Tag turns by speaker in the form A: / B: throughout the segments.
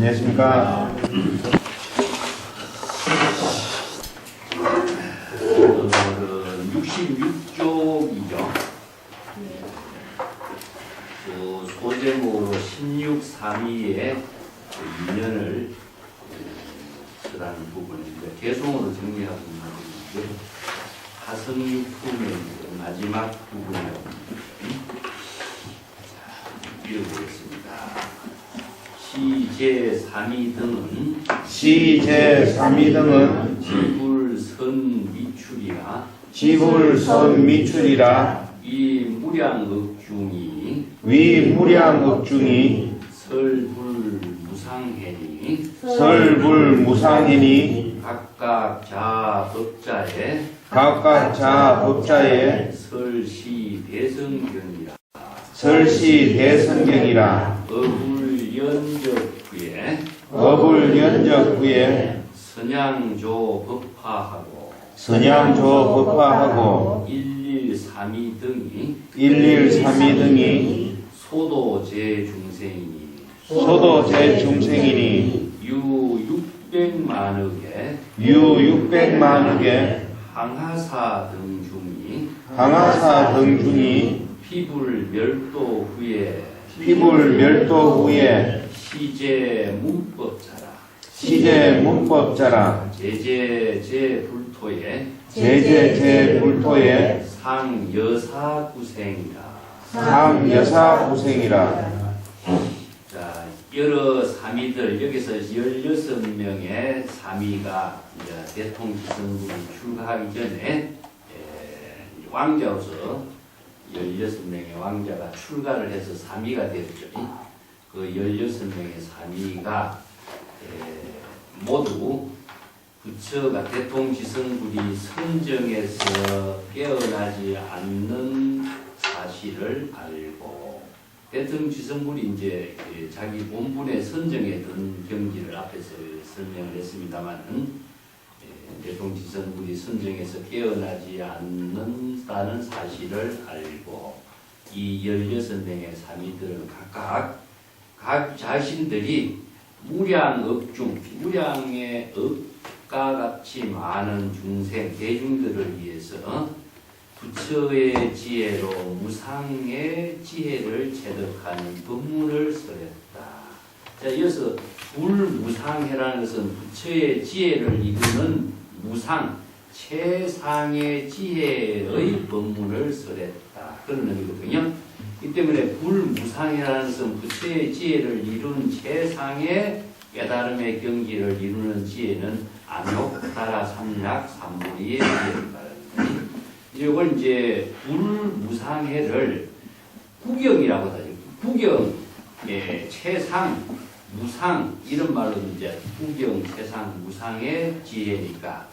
A: 안녕하십니까.
B: 66쪽이죠. 소제목으로 1632의 인연을 쓰라는 부분인데, 개송으로 정리하고 있는 부분인데, 하성이 품의 마지막 부분이라고 읽어보겠습니다. 시제3이 등은
A: 시제3이 등은
B: 지불선 미출이라
A: 지불선 미출이라
B: 위 무량억중이
A: 위무량억중이
B: 설불무상해니
A: 설불무상이니
B: 각각 자법자의 설시대성경이라
A: 설시대성경이라 어불연적구에
B: 선양조법화하고
A: 선양조법화하고
B: 1132 등이
A: 1132 등이
B: 소도제중생이니
A: 소도제중생이니
B: 유 600만억의
A: 유600만억의
B: 항하사 등중이
A: 항하사 등중이
B: 피불멸도 후에
A: 피불멸도 후에
B: 시제문법자라
A: 시제문법자라
B: 제제제불토에
A: 제제제불토에
B: 상여사구생이라.
A: 상여사구생이라.
B: 자, 여러 사미들, 여기서 16명의 사미가 대통지성군이 출가하기 전에 왕자로서 16명의 왕자가 출가를 해서 사미가 되었죠. 그 16명의 사미가 모두 부처가 대통지성군이 선정에서 깨어나지 않는 사실을 알고, 대통지성군이 이제 자기 본분의 선정에 든 경지를 앞에서 설명을 했습니다만은, 대통지성군이 선정에서 깨어나지 않는다는 사실을 알고, 이 16명의 사미들은 각 자신들이 무량억중, 무량의 억과 같이 많은 중생, 대중들을 위해서 부처의 지혜로 무상의 지혜를 체득하는 법문을 설했다. 자, 이어서 불무상해라는 것은 부처의 지혜를 이루는 무상, 최상의 지혜의 법문을 설했다. 그런 의미거든요. 이 때문에 불무상이라는 것은 부처의 지혜를 이루는 최상의 깨달음의 경지를 이루는 지혜는 안욕다라 삼약 삼무리의 지혜를 말합니다. 이걸 이제 불무상해를 구경이라고 하죠. 구경의 최상, 무상 이런 말로 이제 구경, 최상, 무상의 지혜니까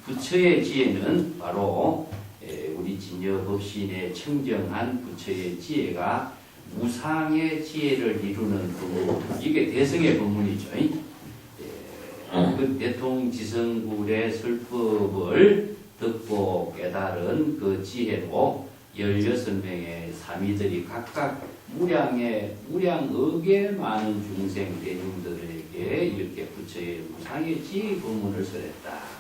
B: 부처의 지혜는 바로 우리 진여법신에 청정한 부처의 지혜가 무상의 지혜를 이루는 법문, 이게 대성의 법문이죠. 그 대통지성굴의 설법을 듣고 깨달은 그 지혜로 16명의 사미들이 각각 무량억의 많은 중생 대중들에게 이렇게 부처의 무상의 지혜 법문을 설했다.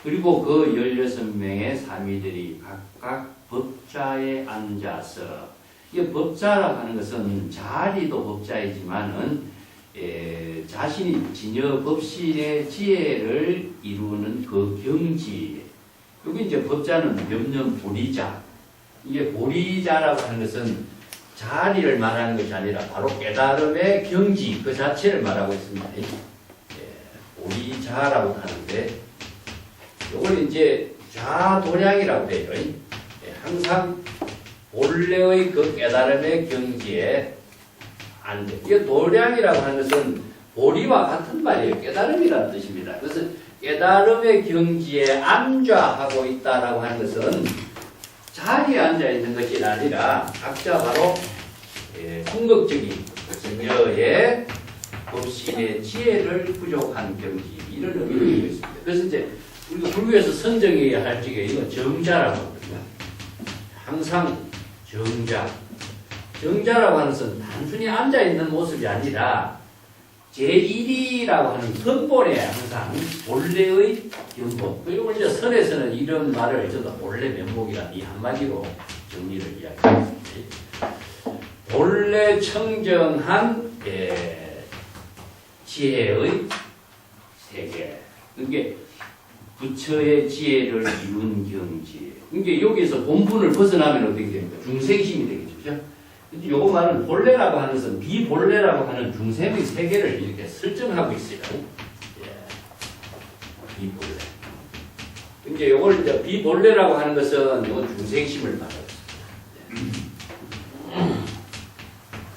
B: 그리고 그 16명의 사미들이 각각 법자에 앉아서, 이 법자라고 하는 것은 자리도 법자이지만은 자신이 진여 법신의 지혜를 이루는 그 경지, 여기 이제 법자는 몇년 보리자, 이게 보리자라고 하는 것은 자리를 말하는 것이 아니라 바로 깨달음의 경지 그 자체를 말하고 있습니다. 보리자라고 하는데, 이걸 이제 자도량이라고 해요. 항상 본래의 그 깨달음의 경지에 앉아. 이 도량이라고 하는 것은 보리와 같은 말이에요. 깨달음이라는 뜻입니다. 그래서 깨달음의 경지에 앉아하고 있다라고 하는 것은 자리에 앉아 있는 것이 아니라 각자 바로 궁극적인 정여의 법신의 지혜를 부족한 경지, 이런 의미를 갖고 있습니다. 그래서 이제 우리가 불교에서 선정해야 할 적에 이건 정자라고 합니다. 항상 정자. 정자라고 하는 것은 단순히 앉아있는 모습이 아니라 제1이라고 하는 선본에 항상 본래의 견본. 그리고 이제 선에서는 이런 말을 저도 본래 면목이란 이 한마디로 정리를 이야기합니다. 본래 청정한 지혜의 세계. 그게 부처의 지혜를 이룬 경지. 그게 여기서 본분을 벗어나면 어떻게 됩니까? 중생심이 되겠죠. 그죠? 근데 요거 말은 본래라고 하는 것은 비본래라고 하는 중생의 세계를 이렇게 설정하고 있어요. 예. 비본래. 이제 요걸 이제 비본래라고 하는 것은 이건 중생심을 말하고 있습니다.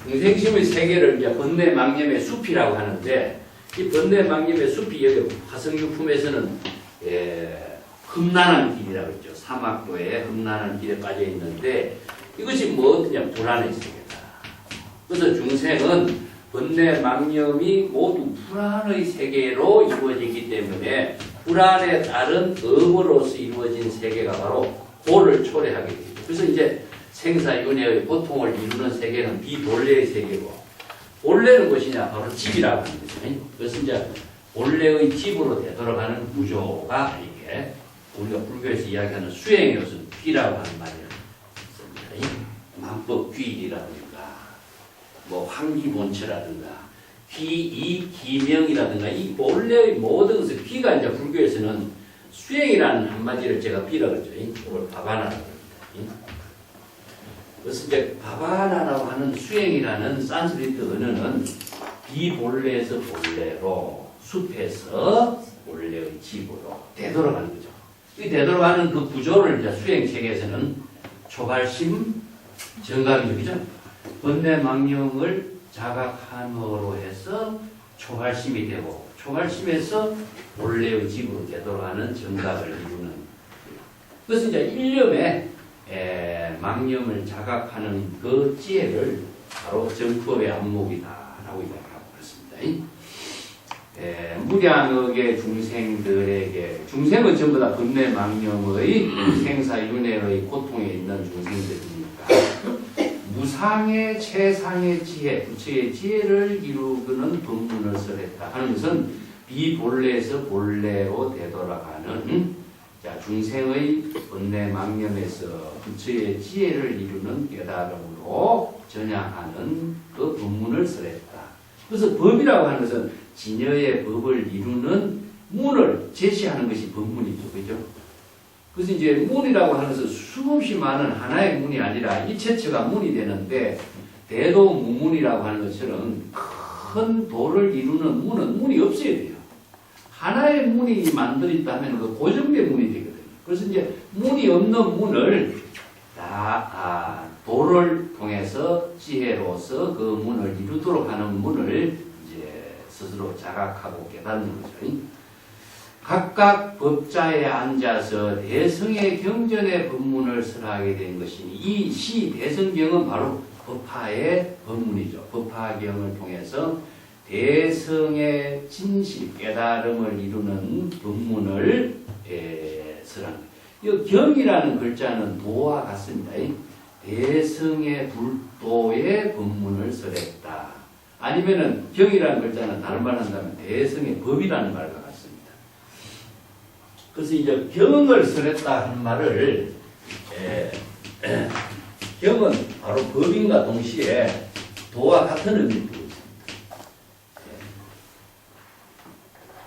B: 중생심의 세계를 이제 번뇌망념의 숲이라고 하는데 이 번뇌망념의 숲이 여기 화성유품에서는 험난한 길이라고 했죠. 사막도에 험난한 길에 빠져 있는데 이것이 뭐냐 불안의 세계다. 그래서 중생은 번뇌망념이 모두 불안의 세계로 이루어지기 때문에 불안에 따른 업으로서 이루어진 세계가 바로 고를 초래하게 됩니다. 그래서 이제 생사윤회의 고통을 이루는 세계는 비본래의 세계고 본래는 무엇이냐 바로 집이라고 하는 거죠. 그래서 이제 본래의 집으로 되돌아가는 구조가 이게 우리가 불교에서 이야기하는 수행의 것은 귀라고 하는 말이 있습니다. 만법 귀이라든가 뭐 환기본처라든가 귀이 기명이라든가 이 본래의 모든 것을 귀가 이제 불교에서는 수행이라는 한마디를 제가 비라고 했죠. 이걸 바바나라고 합니다. 그래서 이제 바바나라고 하는 수행이라는 산스크리트 언어는 비본래에서 본래로 숲에서 본래의 집으로 되돌아가는 거죠. 이 되돌아가는 그 구조를 이제 수행 체계에서는 초발심 정감이죠. 그죠? 번뇌망령을 자각함으로 해서 초발심이 되고 초발심에서 본래의 집으로 되돌아가는 정각을 이루는. 그래서 이제 일념에 망념을 자각하는 그 지혜를 바로 정법의 안목이다라고 이야기하고 그렇습니다. 무량억의 중생들에게 중생은 전부 다 번뇌망념의 생사윤회의 고통에 있는 중생들이니까 무상의 최상의 지혜, 부처의 지혜를 이루는 법문을 설했다 하는 것은 비본래에서 본래로 되돌아가는 중생의 번뇌망념에서 부처의 지혜를 이루는 깨달음으로 전향하는 그 법문을 설했다. 그래서 법이라고 하는 것은 진여의 법을 이루는 문을 제시하는 것이 법문이죠. 그죠? 그래서 이제 문이라고 하는 것은 수없이 많은 하나의 문이 아니라 일체처가 문이 되는데 대도무문이라고 하는 것처럼 큰 도를 이루는 문은 문이 없어야 돼요. 하나의 문이 만들어있다면 그 고정된 문이 되거든요. 그래서 이제 문이 없는 문을 다 도를 통해서 지혜로서 그 문을 이루도록 하는 문을 이제 스스로 자각하고 깨닫는 거죠. 각각 법자에 앉아서 대성의 경전의 법문을 설하게 된 것이니 이 시 대성경은 바로 법화의 법문이죠. 법화경을 통해서 대성의 진실 깨달음을 이루는 법문을 설한 거예요. 이 경이라는 글자는 도와 같습니다. 대성의 불도의 법문을 설했다. 아니면은 경이라는 글자는 다른 말 한다면 대성의 법이라는 말과 같습니다. 그래서 이제 경을 설했다 하는 말을 경은 바로 법인과 동시에 도와 같은 의미를 두고 있습니다.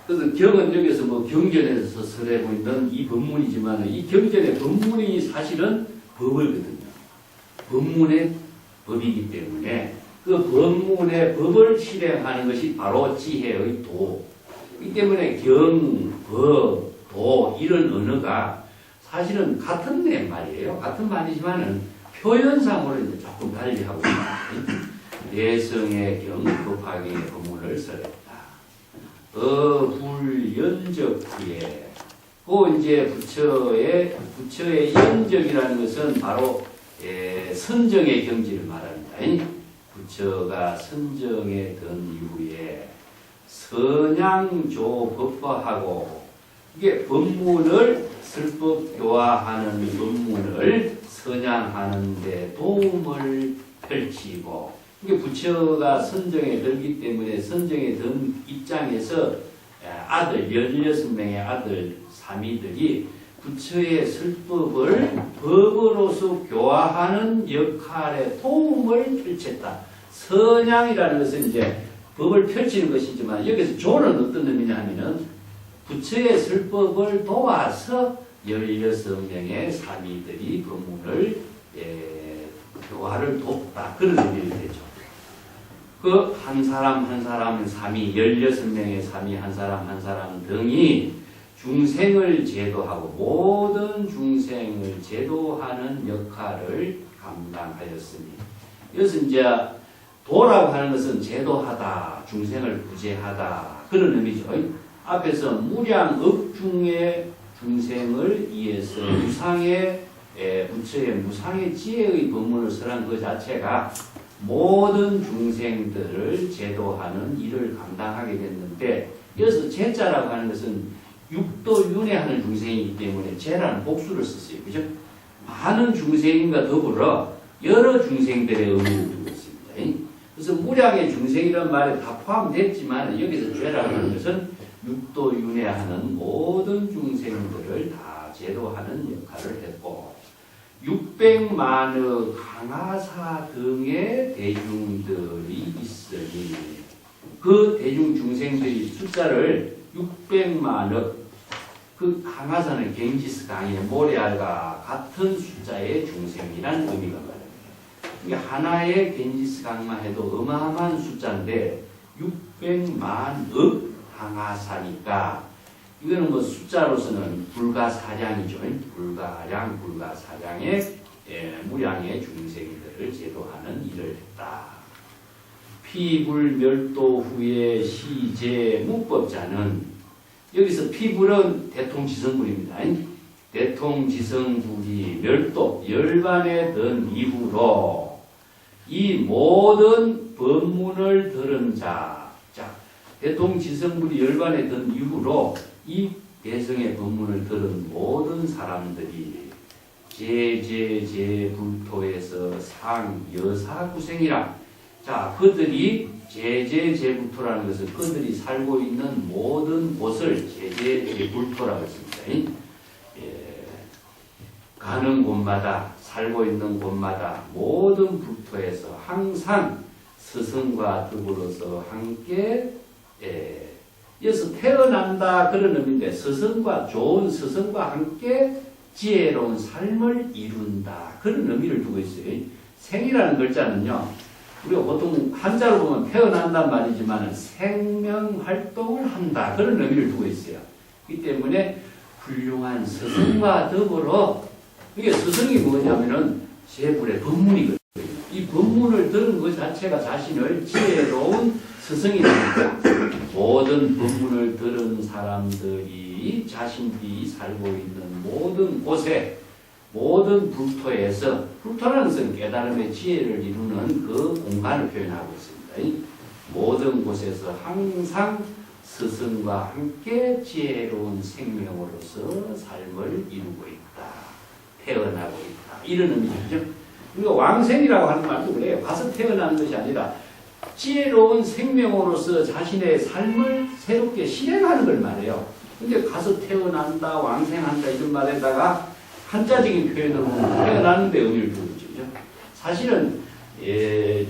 B: 그래서 경은 여기서 뭐 경전에서 설하고 있는 이 법문이지만 이 경전의 법문이 사실은 법을거든요. 법문의 법이기 때문에 그 법문의 법을 실행하는 것이 바로 지혜의 도. 이 때문에 경, 법, 도 이런 언어가 사실은 같은 말이에요. 같은 말이지만은 표현상으로 이제 조금 달리 하고 있습니다. 대성의 경, 법화경의 법문을 설했다. 불연적후에 그 이제 부처의 연적이라는 것은 바로 선정의 경지를 말합니다. 부처가 선정에 든 이후에 선양조 법화하고 이게 법문을 설법교화하는 법문을 선양하는 데 도움을 펼치고 이게 부처가 선정에 들기 때문에 선정에 든 입장에서 아들 16명의 아들 사미들이 부처의 설법을 법으로서 교화하는 역할에 도움을 펼쳤다. 선양이라는 것은 이제 법을 펼치는 것이지만 여기서 조는 어떤 의미냐 하면은 부처의 설법을 도와서 16명의 사미들이 법문을 교화를 돕다. 그런 의미가 되죠. 그 한 사람 한 사람 사미 16명의 사미 한 사람 등이 중생을 제도하고 모든 중생을 제도하는 역할을 감당하였으니 그래서 이제 도라고 하는 것은 제도하다, 중생을 구제하다 그런 의미죠. 앞에서 무량억중의 중생을 위해서 무상의 부처의 무상의 지혜의 법문을 설한 그 자체가 모든 중생들을 제도하는 일을 감당하게 됐는데 여기서 제자라고 하는 것은 육도윤회하는 중생이기 때문에 제라는 복수를 썼어요. 그죠? 많은 중생과 더불어 여러 중생들의 의미를 두고 있습니다. 그래서 무량의 중생이라는 말에 다 포함됐지만 여기서 죄라고 하는 것은 육도윤회하는 모든 중생들을 다 제도하는 역할을 했고 600만의 강화사 등의 대중들이 있으니 그 대중 중생들이 숫자를 600만의 그 강화사는 갱지스 강의 모래알과 같은 숫자의 중생이라는 의미가 말합니다. 이게 하나의 갱지스 강만 해도 어마어마한 숫자인데 600만의 강화사니까 이거는 뭐 숫자로서는 불가사량이죠. 불가량, 불가사량의 무량의 중생들을 제도하는 일을 했다. 피불멸도 후에 시제 문법자는 여기서 피불은 대통지성불입니다. 대통지성불이 멸도, 열반에 든 이후로 이 모든 법문을 들은 자, 대통지성불이 열반에 든 이후로 이 대성의 법문을 들은 모든 사람들이 제제제불토에서 상여사구생이라. 자, 그들이 제제제불토라는 것은 그들이 살고 있는 모든 곳을 제제제불토라고 했습니다. 가는 곳마다 살고 있는 곳마다 모든 불토에서 항상 스승과 더불어서 함께 여기서 태어난다 그런 의미인데 스승과 좋은 스승과 함께 지혜로운 삶을 이룬다 그런 의미를 두고 있어요. 생이라는 글자는요 우리가 보통 한자로 보면 태어난단 말이지만 생명활동을 한다 그런 의미를 두고 있어요. 그렇기 때문에 훌륭한 스승과 더불어 이게 스승이 뭐냐면은 제불의 법문이거든요. 이 법문을 들은 것 자체가 자신을 지혜로운 스승이 됩니다. 모든 법문을 들은 사람들이 자신들이 살고 있는 모든 곳에 모든 불토에서 불토라는 것은 깨달음의 지혜를 이루는 그 공간을 표현하고 있습니다. 모든 곳에서 항상 스승과 함께 지혜로운 생명으로서 삶을 이루고 있다. 태어나고 있다. 이런 의미죠. 우리가 왕생이라고 하는 말도 그래요. 가서 태어나는 것이 아니라 지혜로운 생명으로서 자신의 삶을 새롭게 실행하는 걸 말해요. 근데 가서 태어난다, 왕생한다 이런 말에다가 한자적인 표현으로 태어나는 데 의미를 두고 있죠. 사실은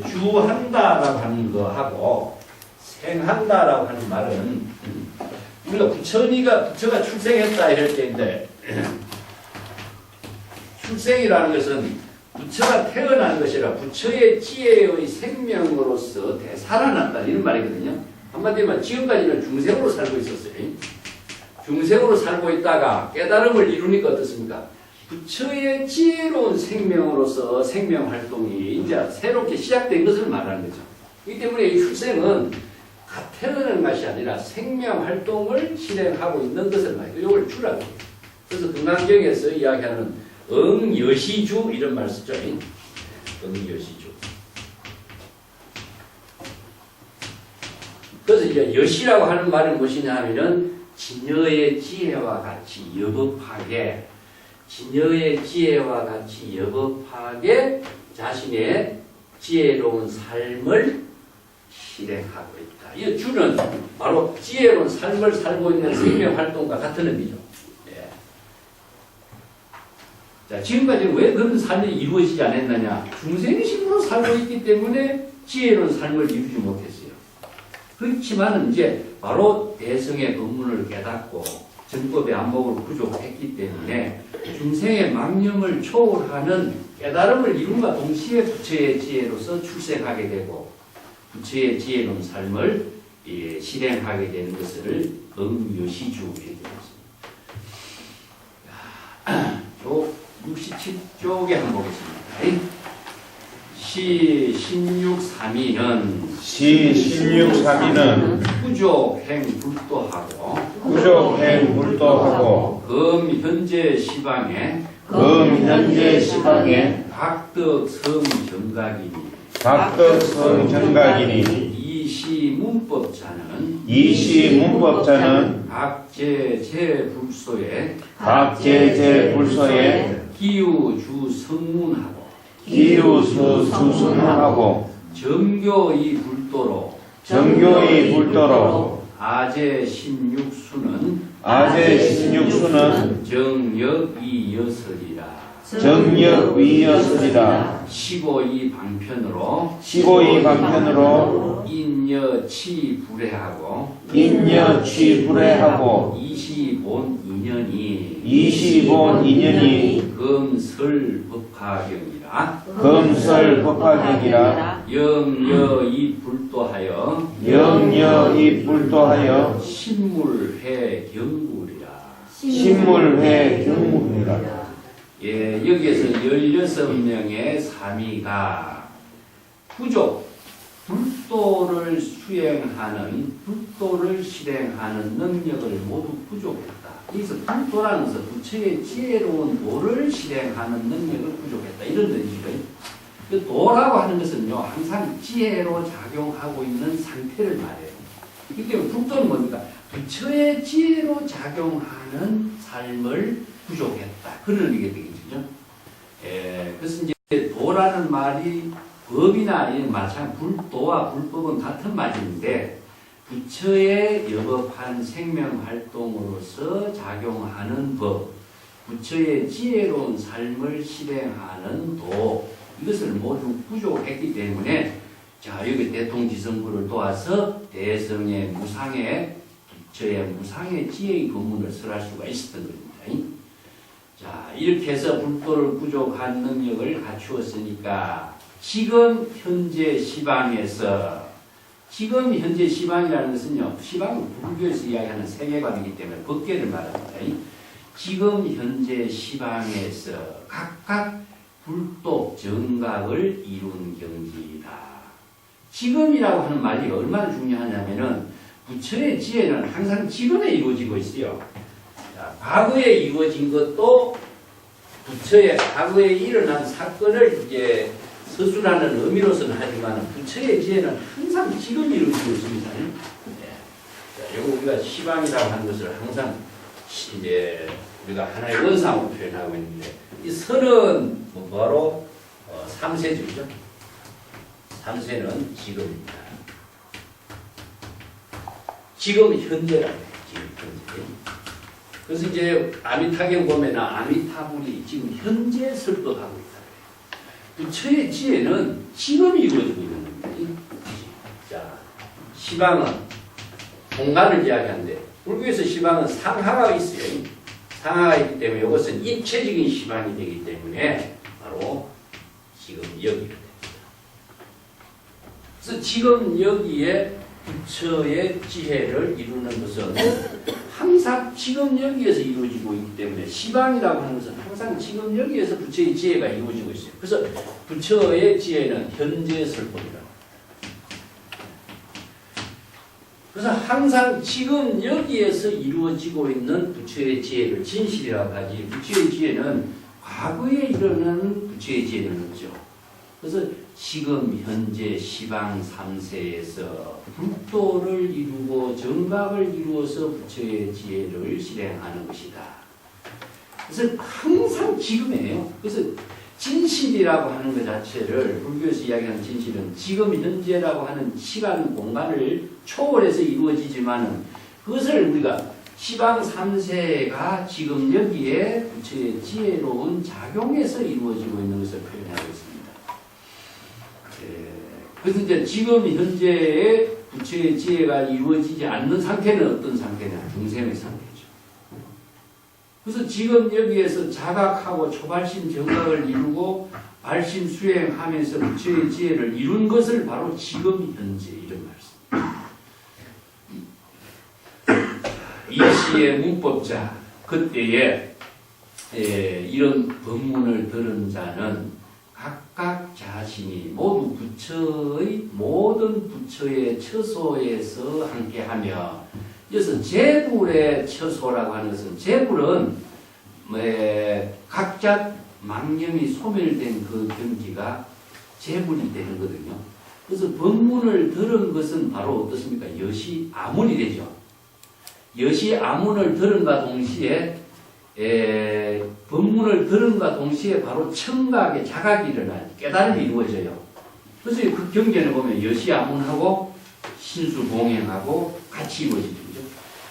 B: 주한다라고 하는 거하고 생한다라고 하는 말은 우리가 부처가 출생했다 이럴 때인데 출생이라는 것은 부처가 태어난 것이라 부처의 지혜의 생명으로서 되살아난다 이런 말이거든요. 한마디로 지금까지는 중생으로 살고 있었어요. 중생으로 살고 있다가 깨달음을 이루니까 어떻습니까? 부처의 지혜로운 생명으로서 생명활동이 이제 새롭게 시작된 것을 말하는 거죠. 이 때문에 이 출생은 갓 태어나는 것이 아니라 생명활동을 실행하고 있는 것을 말해요. 이걸 주라고 해요. 그래서 금강경에서 이야기하는 응여시주 이런 말 쓰죠. 응여시주. 그래서 이제 여시라고 하는 말은 무엇이냐 하면은 진여의 지혜와 같이 여법하게 진여의 지혜와 같이 여법하게 자신의 지혜로운 삶을 실행하고 있다. 이 주는 바로 지혜로운 삶을 살고 있는 생명활동과 같은 의미죠. 예. 자, 지금까지 왜 그런 삶이 이루어지지 않았느냐? 중생심으로 살고 있기 때문에 지혜로운 삶을 이루지 못했어요. 그렇지만 이제 바로 대성의 법문을 깨닫고 정법의 안목을 부족했기 때문에 중생의 망념을 초월하는 깨달음을 이룬과 동시에 부처의 지혜로서 출생하게 되고 부처의 지혜로운 삶을 실행하게 되는 것을 응여시주 얘기했습니다. 67쪽에 한번 보겠습니다. 시 1632는 부족행 불도하고 현재 시방에 각덕성 정각이니 이시 문법자는 각제제불소에 기유주 성문하고 정교의 불도로 아제 16수는 정역이여설이라 시고이 방편으로 인여취불해하고 이시본 인연이 금설법화경이라 영여이 불도하여 신물회 경물이라. 예, 여기에서 16명의 사미가 불도를 실행하는 능력을 모두 부족했다. 여기서 불도라는 것은 부처의 지혜로운 도를 실행하는 능력을 부족했다. 이런 뜻이죠. 그 도라고 하는 것은요, 항상 지혜로 작용하고 있는 상태를 말해요. 그렇기 때문에 불도는 뭡니까? 부처의 지혜로 작용하는 삶을 부족했다. 그런 의미가 되겠죠. 그래서 이제 도라는 말이 법이나 마찬가지 불도와 불법은 같은 말인데 부처의 여법한 생명활동으로서 작용하는 법, 부처의 지혜로운 삶을 실행하는 도, 이것을 모두 부족했기 때문에 자, 여기 대통지성부를 도와서 대성의 부처의 무상의 지혜의 법문을 설할 수가 있었던 겁니다. 자, 이렇게 해서 불도를 부족한 능력을 갖추었으니까 지금 현재 시방이라는 것은요, 시방은 불교에서 이야기하는 세계관이기 때문에 법계를 말합니다. 지금 현재 시방에서 각각 불도 정각을 이룬 경지이다. 지금이라고 하는 말이 얼마나 중요하냐면은 부처의 지혜는 항상 지금에 이루어지고 있어요. 자, 과거에 이루어진 것도 부처의 과거에 일어난 사건을 이제 서술하는 의미로서는 하지만 부처의 지혜는 항상 지금 이루어지고 있습니다. 네. 자, 요거 우리가 시방이라고 하는 것을 항상 이제 우리가 하나의 원상으로 표현하고 있는데 이 설은 바로 3세주죠. 3세는 지금입니다. 지금 현재라고 해요. 지금 현재. 그래서 이제 아미타경 보면 아미타불이 지금 현재 설법하고 있다. 부처의 지혜는 지금 이루어지고 있는 겁니다. 자, 시방은 공간을 이야기하는데 불교에서 시방은 상하가 있어요. 상하가 있기 때문에 이것은 입체적인 시방이 되기 때문에 바로 지금 여기가 됩니다. 그래서 지금 여기에 부처의 지혜를 이루는 것은 항상 지금 여기에서 이루어지고 있기 때문에 시방이라고 하는 것은 항상 지금 여기에서 부처의 지혜가 이루어지고 있어요. 그래서 부처의 지혜는 현재 설법이다. 그래서 항상 지금 여기에서 이루어지고 있는 부처의 지혜를 진실이라고 하지, 부처의 지혜는 과거에 일어나는 부처의 지혜는 없죠. 그래서 지금 현재 시방 3세에서 불도를 이루고 정각을 이루어서 부처의 지혜를 실행하는 것이다. 그래서 항상 지금이에요. 그래서 진실이라고 하는 것 자체를 불교에서 이야기하는 진실은 지금 현재라고 하는 시간 공간을 초월해서 이루어지지만은 그것을 우리가 시방 3세가 지금 여기에 부처의 지혜로운 작용에서 이루어지고 있는 것을 표현하고 있습니다. 그래서 이제 지금 현재의 부처의 지혜가 이루어지지 않는 상태는 어떤 상태냐? 중생의 상태죠. 그래서 지금 여기에서 자각하고 초발심 정각을 이루고 발심 수행하면서 부처의 지혜를 이룬 것을 바로 지금 현재 이런 말씀. 이 시의 문법자 그때에 이런 법문을 들은 자는 각각 자신이 모두 부처의 모든 부처의 처소에서 함께하며 그래서 재불의 처소라고 하는 것은 재불은 각자 망념이 소멸된 그 경지가 재불이 되는 거거든요. 그래서 법문을 들은 것은 바로 어떻습니까? 여시 아문이 되죠. 여시 아문을 들은과 동시에 법문을 들은과 동시에 바로 청각의 자각이 일어나요. 깨달음이 이루어져요. 그래서 그 경계를 보면 여시 아문하고 신수공행하고 같이 이루어지죠.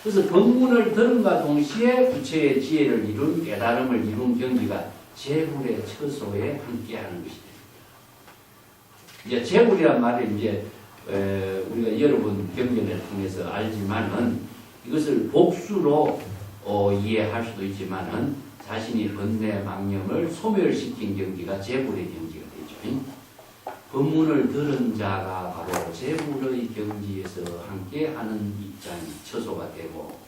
B: 그래서 법문을 들은과 동시에 부처의 지혜를 이룬 깨달음을 이룬 경지가 재불의 처소에 함께하는 것이 됩니다. 이제 재불이란 말을 이제 우리가 여러 번 경전을 통해서 알지만은 이것을 복수로 이해할 수도 있지만은 자신이 번뇌 망념을 소멸시킨 경지가 재불의 경지가 되죠. 법문을 들은 자가 바로 재불의 경지에서 함께하는 입장이 처소가 되고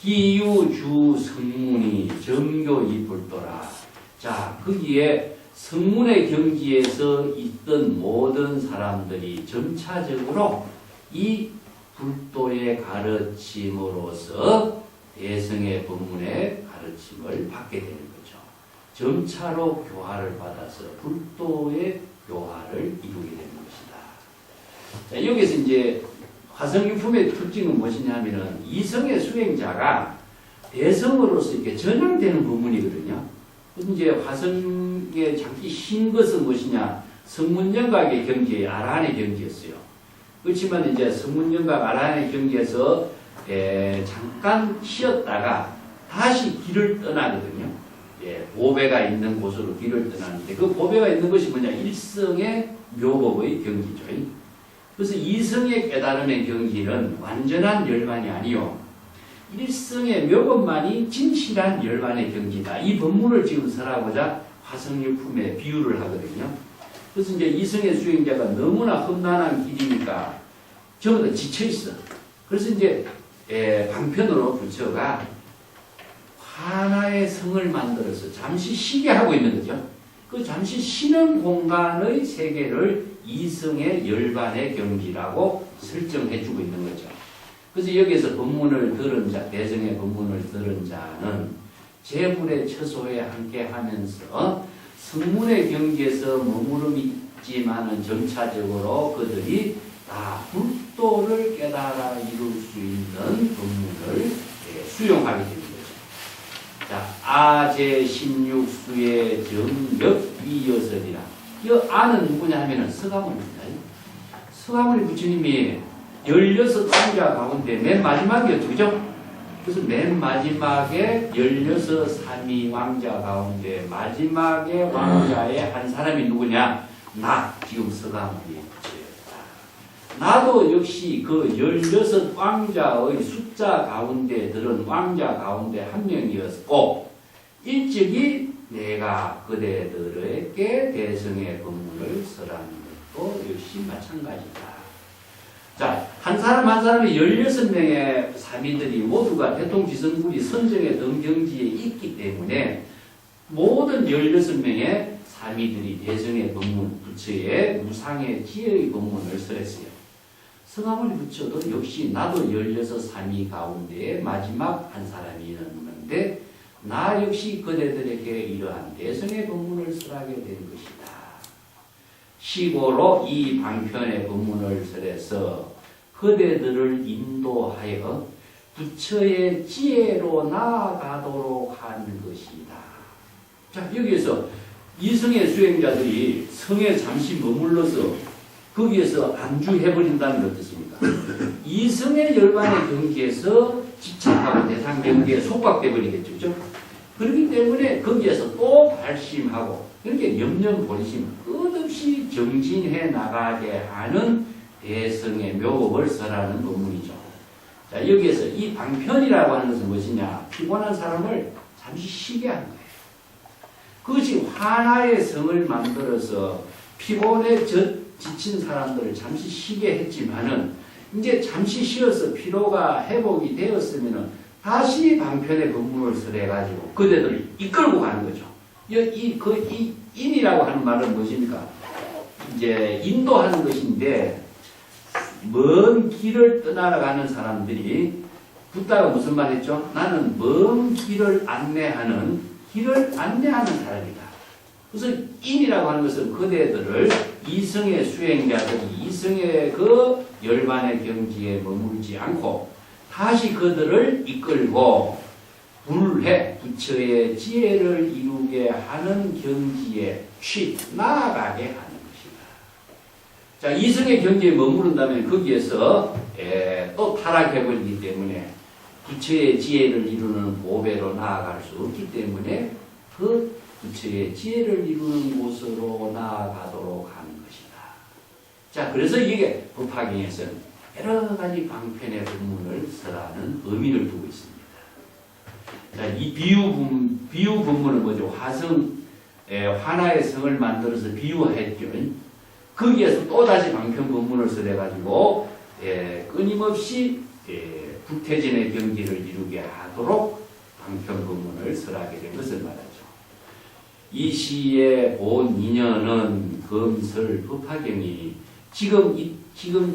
B: 기유주 성문이 정교이 불도라. 자, 거기에 성문의 경지에서 있던 모든 사람들이 점차적으로 이 불도의 가르침으로서 대성의 법문의 가르침을 받게 되는 거죠. 점차로 교화를 받아서 불도의 교화를 이루게 되는 것이다. 자, 여기서 이제 화성유품의 특징은 무엇이냐면은 이성의 수행자가 대성으로서 이렇게 전향되는 부분이거든요. 그래서 이제 화성에 잠시 신 것은 무엇이냐? 성문영각의 경지에 아라한의 경지였어요. 그렇지만 이제 성문영각 아라한의 경지에서 잠깐 쉬었다가 다시 길을 떠나거든요. 보배가 있는 곳으로 길을 떠나는데 그 보배가 있는 것이 뭐냐? 일성의 묘법의 경지죠. 그래서 이성의 깨달음의 경지는 완전한 열반이 아니요. 일성의 묘법만이 진실한 열반의 경지다. 이 법문을 지금 설하고자 화성유품에 비유를 하거든요. 그래서 이제 이성의 수행자가 너무나 험난한 길이니까 전부 다 지쳐있어. 그래서 이제 방편으로 부처가 하나의 성을 만들어서 잠시 쉬게 하고 있는 거죠. 그 잠시 쉬는 공간의 세계를 이성의 열반의 경지라고 설정해 주고 있는 거죠. 그래서 여기서 법문을 들은 자, 대성의 법문을 들은 자는 재불의 처소에 함께 하면서 성문의 경지에서 머무름이 있지만은 점차적으로 그들이 다 불도를 깨달아 이룰 수 있는 법문을 수용하게 됩니다. 자, 아제 16수의 정력 이여설이라. 이 아는 누구냐 하면은 서가모니입니다. 서가모니 부처님이 16왕자 가운데 맨 마지막이었죠. 그죠? 그래서 맨 마지막에 16삼위 왕자 가운데 마지막에 왕자의 한 사람이 누구냐? 나, 지금 서가모니 부처였다. 나도 역시 그 16왕자의 숫자 가운데 들은 왕자 가운데 한 명이었고 일찍이 내가 그대들에게 대성의 법문을 설하는 것도 역시 마찬가지다. 자, 한 사람 한 사람이 16명의 사미들이 모두가 대통지성불이 선정의 등경지에 있기 때문에 모든 16명의 사미들이 대성의 법문, 부처의 무상의 지혜의 법문을 설했어요. 서가모니 부처도 역시 나도 16사미 가운데 마지막 한 사람이었는데 나 역시 그대들에게 이러한 대성의 법문을 설하게 된 것이다. 시고로 이 방편의 법문을 설해서 그대들을 인도하여 부처의 지혜로 나아가도록 하는 것이다. 자, 여기에서 이성의 수행자들이 성에 잠시 머물러서 거기에서 안주해버린다는 게 어떻습니까? 이성의 열반의 경지에서 집착하고 대상 경지에 속박돼버리겠죠. 그죠? 그렇기 때문에 거기에서 또 발심하고 이렇게 염려버리심 끝없이 정진해 나가게 하는 대성의 묘법을 설하는 법문이죠. 자, 여기에서 이 방편이라고 하는 것은 무엇이냐? 피곤한 사람을 잠시 쉬게 하는 거예요. 그것이 환하의 성을 만들어서 피곤에 지친 사람들을 잠시 쉬게 했지만은 이제 잠시 쉬어서 피로가 회복이 되었으면은 다시 방편의 법문을 설해가지고 그대들을 이끌고 가는 거죠. 이 인이라고 하는 말은 무엇입니까? 이제 인도하는 것인데 먼 길을 떠나가는 사람들이 붓다가 무슨 말 했죠? 나는 먼 길을 안내하는 사람이다. 그래서 인이라고 하는 것은 그대들을 이성의 수행자들이 이성의 그 열반의 경지에 머물지 않고 다시 그들을 이끌고 불해 부처의 지혜를 이루게 하는 경지에 나아가게 하는 것이다. 자, 이성의 경지에 머무른다면 거기에서 또 타락해버리기 때문에 부처의 지혜를 이루는 보배로 나아갈 수 없기 때문에 그 부처의 지혜를 이루는 곳으로 나아가도록 하는 것이다. 자, 그래서 이게 법화경에서는 여러 가지 방편의 법문을 설하는 의미를 두고 있습니다. 자, 이 비유 법문은 뭐죠? 화나의 성을 만들어서 비유했죠. 거기에서 또다시 방편 법문을 설해가지고 끊임없이 불태진의 경지를 이루게 하도록 방편 법문을 설하게 된 것을 말하죠. 이 시의 본 인연은 검설 법화경이 지금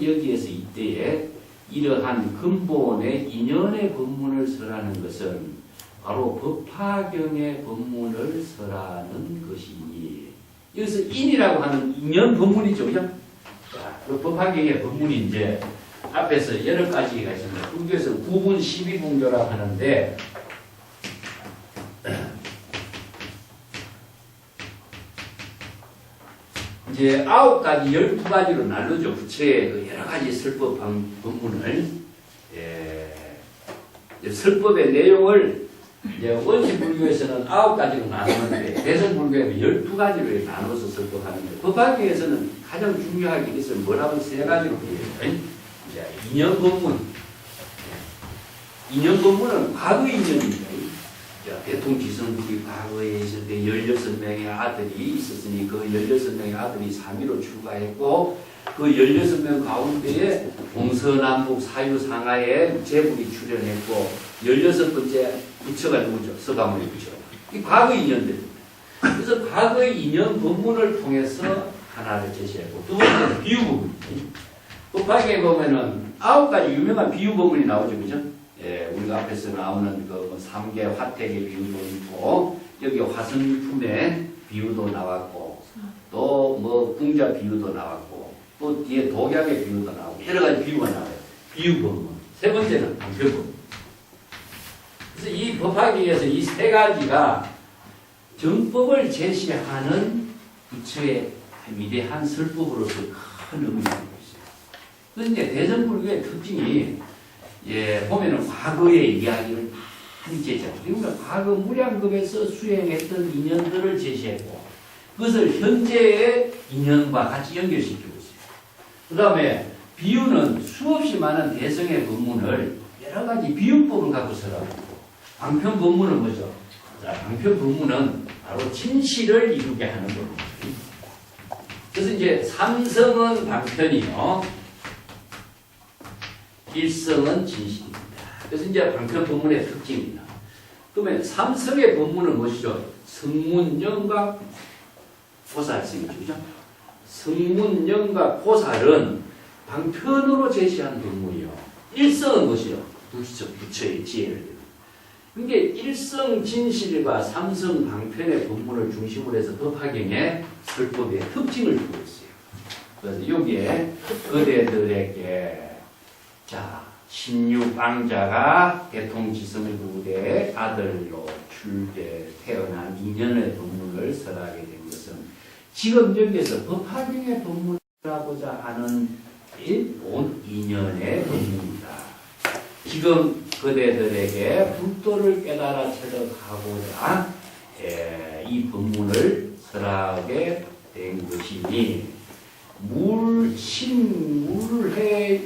B: 여기에서 이때에 이러한 근본의 인연의 법문을 설하는 것은 바로 법화경의 법문을 설하는 것이니 여기서 인이라고 하는 인연 법문이죠. 그죠? 자, 그 법화경의 법문이 이제 앞에서 여러 가지가 있습니다. 불교에서 9분 12분교라고 하는데 이제 9가지, 12가지로 나누죠. 부처의 그 여러 가지 설법 법문을. 설법의 내용을 이제 원시불교에서는 9가지로 나누는데 대성불교에는 12가지로 나눠서 설법하는데 법화경에서는 가장 중요하게 있으면 뭐라고 3가지로 보여요. 인연 법문. 인연 법문은 과거 인연입니다. 대통지성국이 과거에 있을 때 16명의 아들이 있었으니 그 16명의 아들이 3위로 출가했고 그 16명 가운데에 동서남북 사유상하에 제국이 출현했고 16번째 부처가 누구죠? 서가모니 부처. 이 과거 인연들입니다. 그래서 과거의 인연 법문을 통해서 하나를 제시했고 두 번째는 비유 법문입니다. 법화경에 보면은 9가지 유명한 비유 법문이 나오죠. 그죠? 우리가 앞에서 나오는 그 3개 화택의 비유도 있고 여기 화성품의 비유도 나왔고 또 뭐 궁자 비유도 나왔고 또 뒤에 독약의 비유도 나오고 여러 가지 비유가 나와요. 비유 법문. 세 번째는 방편 법문. 그래서 이 법화경에서 이 3가지가 정법을 제시하는 부처의 위대한 설법으로서 큰 의미가 있고 있어요. 그래서 이제 대성불교의 특징이 보면은 과거의 이야기를 많이 제시하고, 그러니까 과거 무량겁에서 수행했던 인연들을 제시했고, 그것을 현재의 인연과 같이 연결시키고 있어요. 그 다음에 비유는 수없이 많은 대성의 법문을 여러 가지 비유법을 갖고 설하고, 방편 법문은 뭐죠? 자, 방편 법문은 바로 진실을 이루게 하는 법문입니다. 그래서 이제 삼성은 방편이요. 일성은 진실입니다. 그래서 이제 방편 법문의 특징입니다. 그러면 삼성의 법문은 무엇이죠? 성문영과 보살성이죠. 그죠? 성문영과 보살은 방편으로 제시한 법문이요. 일성은 무엇이죠? 부처의 지혜를. 그러니까 일성 진실과 삼성 방편의 법문을 중심으로 해서 법화경의 설법의 특징을 두고 있어요. 그래서 여기에 그대들에게 자, 16왕자가 대통지성국의 아들로 태어난 인연의 법문을 설하게 된 것을 지금 여기에서 법화경의 법문하고자 하는 온 인연의 법문입니다. 지금 그대들에게 불도를 깨달아 체득하고자 이 법문을 설하게 된 것이니 신물해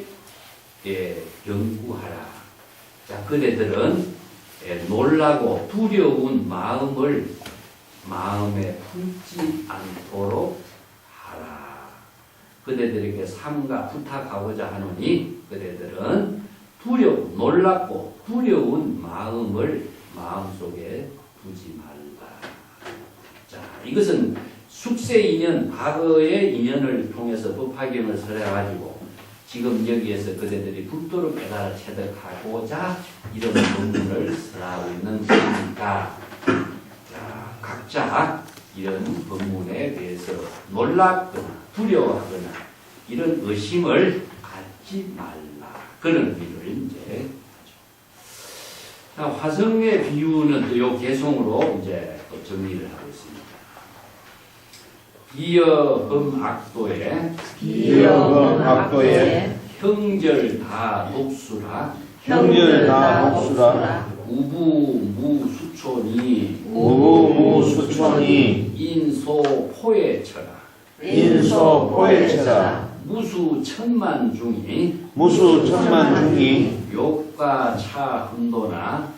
B: 연구하라. 자, 그대들은 놀라고 두려운 마음에 품지 않도록 하라. 그대들에게 삼가 부탁하고자 하노니 그대들은 놀랍고 두려운 마음을 마음속에 두지 말라. 자, 이것은 숙세 인연, 과거의 인연을 통해서 법화경을 설해가지고 지금 여기에서 그대들이 불도를 깨달아 체득하고자 이런 법문을 설하고 있는 것이니까, 자, 각자 이런 법문에 대해서 놀랍거나 두려워하거나 이런 의심을 갖지 말라. 그런 의미를 이제 화성의 비유는 또 요 개송으로 이제 또 정리를 하고 있습니다. 비여험악도에 형절 다 독수라 우부무수촌이 인소포에쳐라 무수천만 중이 욕과 차 흠도나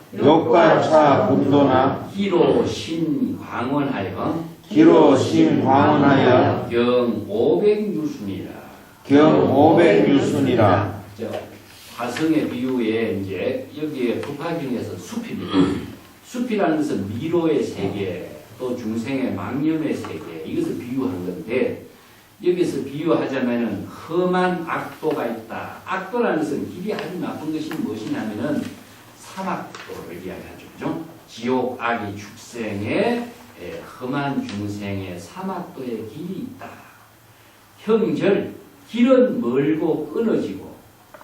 B: 기로 신광원하여 경 500유순이라. 화성의 비유에 이제 여기에 법화경에서 숲입니다. 숲이라는 것은 미로의 세계, 또 중생의 망념의 세계, 이것을 비유한 건데, 여기서 비유하자면은 험한 악도가 있다. 악도라는 것은 길이 아주 나쁜 것이 무엇이냐면은 사막도를 이야기하죠. 그죠? 지옥, 악이 축생의 험한 중생의 사막도의 길이 있다. 형절, 길은 멀고 끊어지고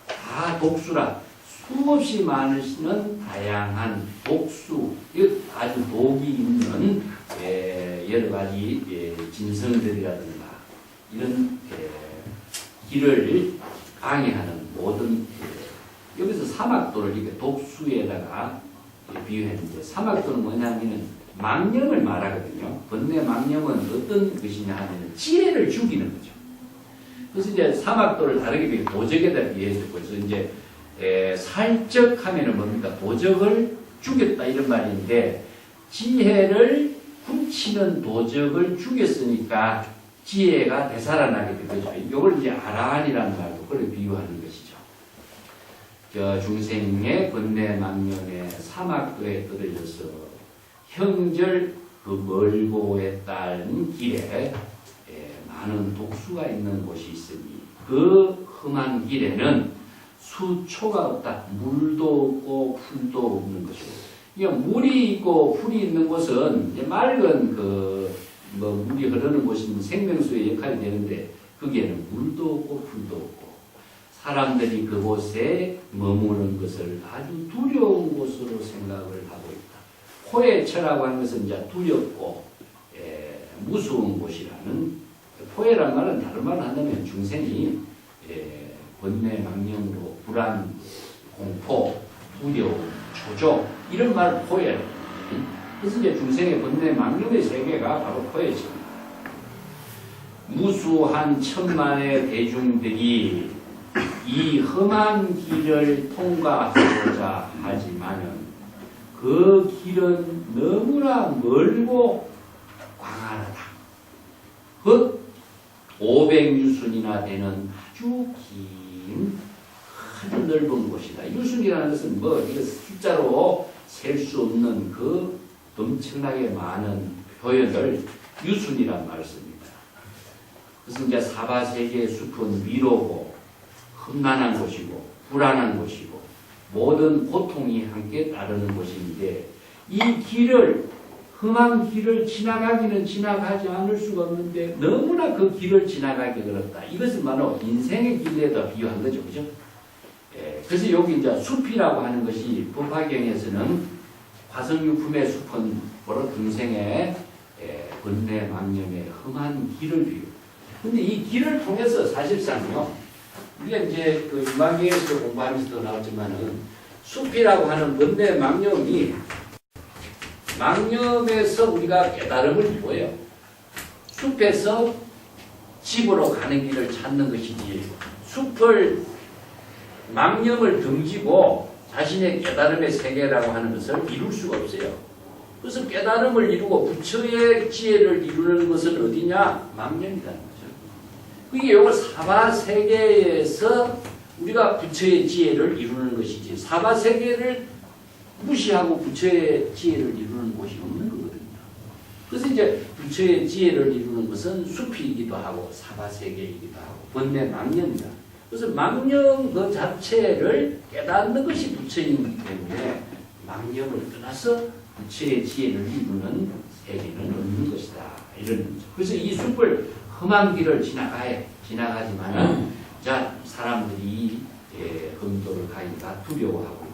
B: 다 독수라, 수없이 많으시는 다양한 독수, 아주 독이 있는 여러 가지 진성들이라든가 이런 길을 방해하는 모든 여기서 사막도를 이렇게 독수에다가 비유했는데, 사막도는 뭐냐면은 망념을 말하거든요. 번뇌 망념은 어떤 것이냐 하면 지혜를 죽이는 거죠. 그래서 이제 사막도를 다르게 비해 도적에다 비해서 그래서 이제 살적 하면은 뭡니까? 도적을 죽였다 이런 말인데, 지혜를 훔치는 도적을 죽였으니까 지혜가 되살아나게 된 거죠. 이걸 이제 아라한이라는 말도 그렇게 비유하는 것이죠. 중생의 번뇌 망념의 사막도에 떨어져서 형절 그 멀고에 따른 길에 많은 독수가 있는 곳이 있으니 그 험한 길에는 수초가 없다. 물도 없고 풀도 없는 것이고, 물이 있고 풀이 있는 곳은 맑은 물이 흐르는 곳이면 생명수의 역할이 되는데, 거기에는 물도 없고 풀도 없고 사람들이 그곳에 머무는 것을 아주 두려운 곳으로 생각을 하고 있다. 포해처라고 하는 것은 이제 두렵고 무서운 곳이라는, 포해란 말은 다른 말을 한다면 중생이 번뇌 망령으로 불안, 공포, 두려움, 초조 이런 말을 포해라. 그래서 이제 중생의 번뇌 망령의 세계가 바로 포해죠. 무수한 천만의 대중들이 이 험한 길을 통과하고자 하지만은 그 길은 너무나 멀고 광활하다. 그 500유순이나 되는 아주 긴 아주 넓은 곳이다. 유순이라는 것은 이거 숫자로 셀 수 없는 그 엄청나게 많은 표현을 유순이란 말을 씁니다. 그래서 이제 사바세계의 숲은 위로고 험난한 곳이고 불안한 곳이고 모든 고통이 함께 따르는 곳인데, 이 길을, 험한 길을 지나가기는 지나가지 않을 수가 없는데 너무나 그 길을 지나가기 어렵다. 이것은 바로 인생의 길에다 비유한 거죠. 그죠? 그래서 여기 이제 숲이라고 하는 것이 법화경에서는 화성유품의 숲은 바로 중생의 번뇌 망념의 험한 길을 비유. 근데 이 길을 통해서 사실상요, 우리가 이제 그 유망계에서 공부하면서도 나왔지만은 숲이라고 하는 번뇌 망념이 망념에서 우리가 깨달음을 이루어요. 숲에서 집으로 가는 길을 찾는 것이지 숲을 망념을 등지고 자신의 깨달음의 세계라고 하는 것을 이룰 수가 없어요. 그래서 깨달음을 이루고 부처의 지혜를 이루는 것은 어디냐? 망념이라는 거죠. 그게 요걸 사바세계에서 우리가 부처의 지혜를 이루는 것이지 사바세계를 무시하고 부처의 지혜를 이루는 곳이 없는 거거든요. 그래서 이제 부처의 지혜를 이루는 것은 숲이기도 하고 사바세계이기도 하고 번뇌 망념이다. 그래서 망념 그 자체를 깨닫는 것이 부처이기 때문에 망념을 떠나서 부처의 지혜를 이루는 세계는 없는 것이다. 이런 거죠. 그래서 이 숲을 험한 길을 지나가지만은 자 사람들이 검도를 가기가 두려워하고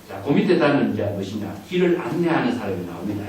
B: 자, 그 밑에다는 이제 무엇이냐? 길을 안내하는 사람이 나옵니다.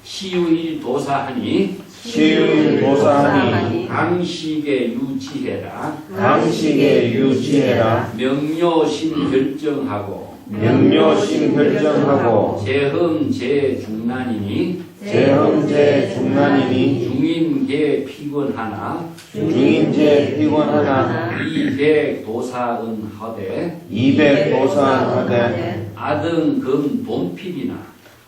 B: 시유일 도사하니
A: 시유일 도사하니
B: 강식에 유지해라.
A: 강식에 유지해라.
B: 명료신 결정하고
A: 명료신 결정하고
B: 재흥제 중난이니
A: 재흥제 중난이니
B: 중인계 피곤하나
A: 중인제 피곤하나
B: 이백 도사은 하되
A: 이백 도사하되
B: 아등금 돈필이나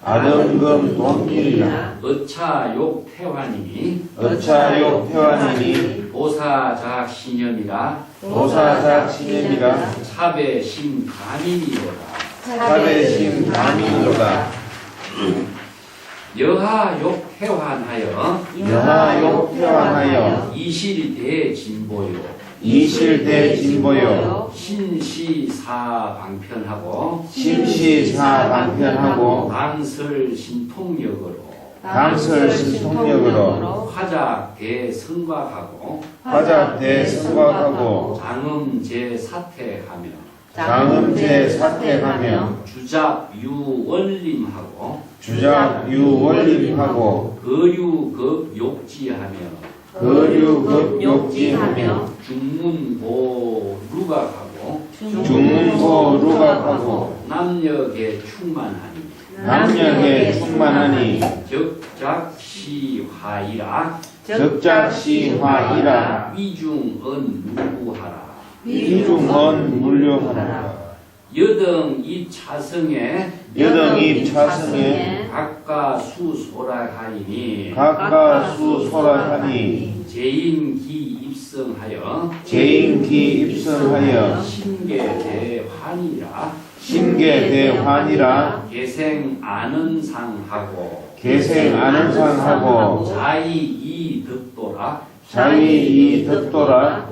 A: 아등금 돈필이나
B: 어차욕 태환이니
A: 어차욕 태환이니
B: 도사작 신념이라
A: 도사작 신념이라
B: 차배심 감인이로다.
A: 사배심 감인이로다.
B: 여하욕 태환하여
A: 여하욕 태환하여
B: 이실대 진보요
A: 이실대 진보요
B: 신시사 방편하고
A: 심시사 방편하고
B: 강설 신통력으로
A: 강설 신통력으로
B: 화작 대성곽하고
A: 화작 대성곽하고
B: 장음제 사퇴하며
A: 장음제 사퇴하며
B: 주작 유원림하고
A: 주작 유원림하고
B: 거류급 욕지하며
A: 거류급 욕지하며
B: 중문고 루각하고
A: 중문고 루각하고
B: 남력에 충만하니
A: 남력에 충만하니
B: 적작시화이라
A: 적작시화이라
B: 위중언 물구하라.
A: 이중언 물류하라.
B: 여등 이 차성에
A: 여등이 차승에
B: 각가 수소라하이니
A: 각가수 소라하니
B: 제인기 입성하여
A: 제인기 입성하여
B: 신계대환이라
A: 신계대환이라
B: 계생 아는상하고
A: 계생 아는상하고
B: 자이이 득도라
A: 자위이 득도라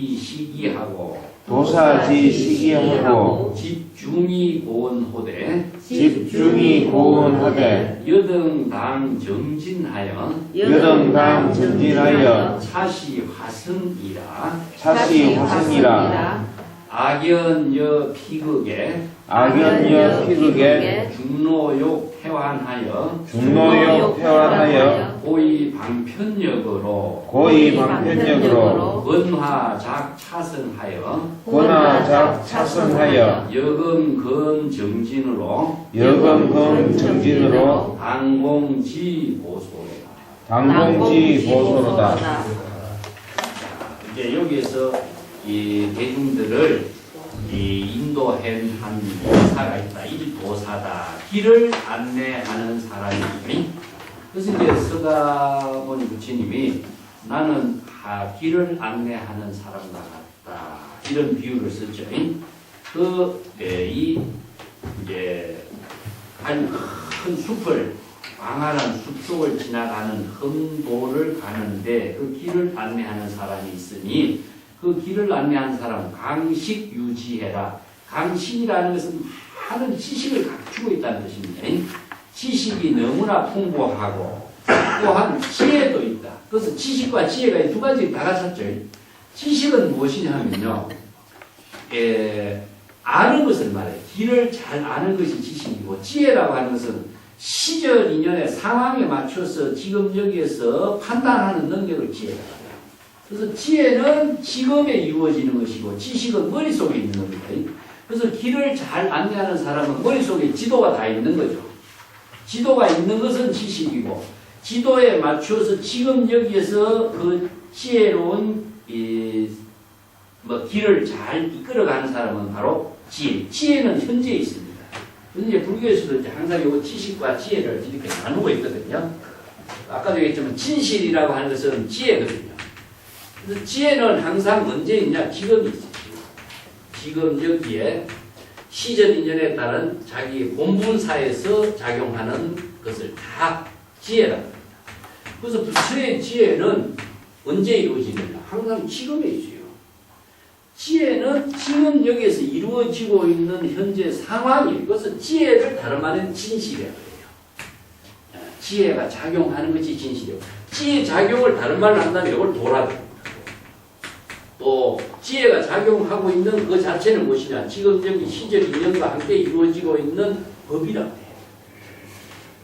B: 도사지시기하고
A: 도사지 시기하고
B: 집중이 고언호대
A: 집중이 고운하되
B: 여등당 정진하여
A: 여등당 전진하여
B: 차시 화승이라
A: 차시 화승이라
B: 악연여 피극에
A: 악연여 피극에
B: 중노욕 태환하여
A: 중노욕 태환하여
B: 고의 방편력으로
A: 고의 방편력으로
B: 원화작 차승하여
A: 권하작 차승하여
B: 여금건 정진으로
A: 여금금 정진으로
B: 당공지 보소로다.
A: 당공지 보소로다.
B: 이제 여기에서 이 대중들을 인도한 한 도사가 있다. 이 도사다. 길을 안내하는 사람이니. 그래서 이제 서가모니 부처님이 나는 길을 안내하는 사람과 같다. 이런 비유를 썼죠. 이 이제 한 큰 숲을 광활한 숲속을 지나가는 험도를 가는데 그 길을 안내하는 사람이 있으니 그 길을 안내하는 사람 강식 유지해라. 강식이라는 것은 많은 지식을 갖추고 있다는 뜻입니다. 지식이 너무나 풍부하고 또한 지혜도 있다. 그래서 지식과 지혜가 두 가지 다 갖췄죠. 지식은 무엇이냐 하면요. 아는 것을 말해요. 길을 잘 아는 것이 지식이고 지혜라고 하는 것은 시절 인연의 상황에 맞춰서 지금 여기에서 판단하는 능력을 지혜라고 합니다. 그래서 지혜는 지금에 이루어지는 것이고 지식은 머릿속에 있는 겁니다. 그래서 길을 잘 안내하는 사람은 머릿속에 지도가 다 있는 거죠. 지도가 있는 것은 지식이고 지도에 맞춰서 지금 여기에서 그 지혜로운 길을 잘 이끌어가는 사람은 바로 지혜. 지혜는 현재에 있습니다. 그런데 불교에서도 이제 항상 이 지식과 지혜를 이렇게 나누고 있거든요. 아까도 얘기했지만 진실이라고 하는 것은 지혜거든요. 그래서 지혜는 항상 언제 있냐? 지금이 있어요. 지금 여기에 시절 인연에 따른 자기 본분사에서 작용하는 것을 다 지혜라고 합니다. 그래서 부처의 지혜는 언제 이루어지느냐? 항상 지금에 있어요. 지혜는 지금 여기에서 이루어지고 있는 현재 상황이, 그래서 지혜를 다른 말은 진실이라고 해요. 지혜가 작용하는 것이 진실이고, 지혜 작용을 다른 말로 한다면 이걸 도라고 합니다. 또 지혜가 작용하고 있는 그 자체는 무엇이냐? 지금 여기 시절 인연과 함께 이루어지고 있는 법이라고 해요.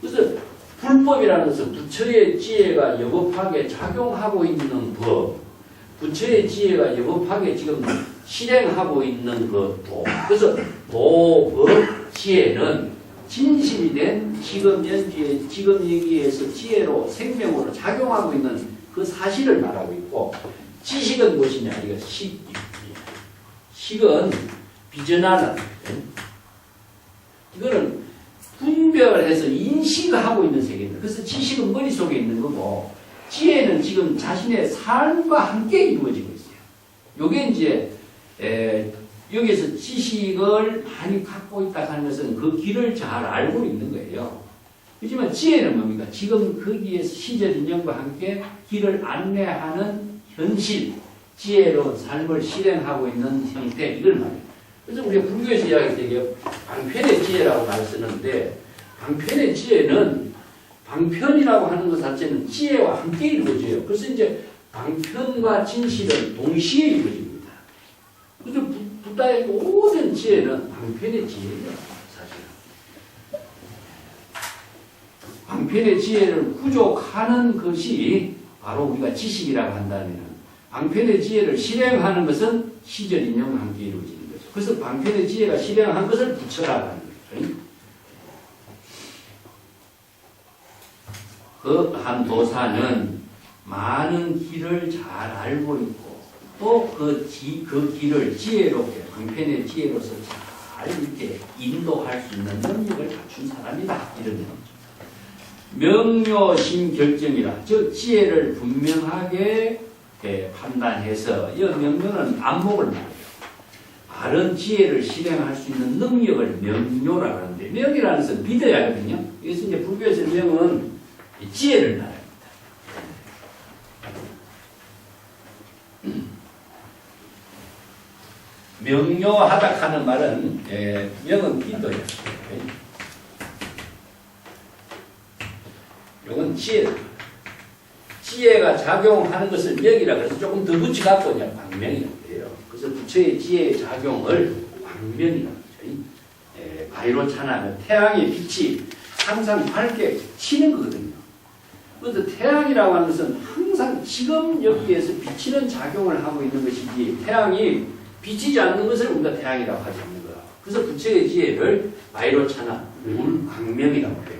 B: 그래서 불법이라는 것은 부처의 지혜가 여법하게 작용하고 있는 법, 부처의 지혜가 여법하게 지금 실행하고 있는 그 도. 그래서 도법 지혜는 진실이 된 지금 연주에 지금 여기에서 지혜로 생명으로 작용하고 있는 그 사실을 말하고 있고, 지식은 무엇이냐? 이거 식은 비전하는, 이거는 분별해서 인식하고 있는 세계입니다. 그래서 지식은 머릿속에 있는 거고, 지혜는 지금 자신의 삶과 함께 이루어지고 있어요. 요게 이제, 여기에서 지식을 많이 갖고 있다 하는 것은 그 길을 잘 알고 있는 거예요. 하지만 지혜는 뭡니까? 지금 거기에서 시절 인연과 함께 길을 안내하는 현실, 지혜로운 삶을 실행하고 있는 형태, 이걸 말해요. 그래서 우리가 불교에서 이야기할 때 방편의 지혜라고 말 쓰는데, 방편의 지혜는 방편이라고 하는 것 자체는 지혜와 함께 이루어져요. 그래서 이제 방편과 진실은 동시에 이루어집니다. 그래서 부다의 모든 지혜는 방편의 지혜예요, 사실은. 방편의 지혜를 구족하는 것이 바로 우리가 지식이라고 한다면, 방편의 지혜를 실행하는 것은 시절 인연과 함께 이루어지는 거죠. 그래서 방편의 지혜가 실행한 것을 부처라고 하는 거죠. 그 한 도사는 많은 길을 잘 알고 있고, 또 그 길을 지혜롭게, 방편의 지혜로서 잘 이렇게 인도할 수 있는 능력을 갖춘 사람이다. 이런 거죠. 명료심 결정이라, 즉 지혜를 분명하게 판단해서, 이 명료는 안목을 말해요. 바른 지혜를 실행할 수 있는 능력을 명료라고 하는데, 명이라는 것은 믿어야 하거든요. 그래서 이제 불교에서 명은 지혜를 말합니다. 명료하다 하는 말은, 명은 믿어요. 이건 지혜. 지혜가 작용하는 것을 명이라 그래서 조금 더 붙여갖고 그냥 광명이라고 해요. 그래서 부처의 지혜의 작용을 광명이라고 하죠. 바이로차나 태양의 빛이 항상 밝게 치는 거거든요. 그래서 태양이라고 하는 것은 항상 지금 여기에서 비치는 작용을 하고 있는 것이지, 태양이 비치지 않는 것을 우리가 태양이라고 하지 않는 거야. 그래서 부처의 지혜를 바이로차나 광명이라고 해요.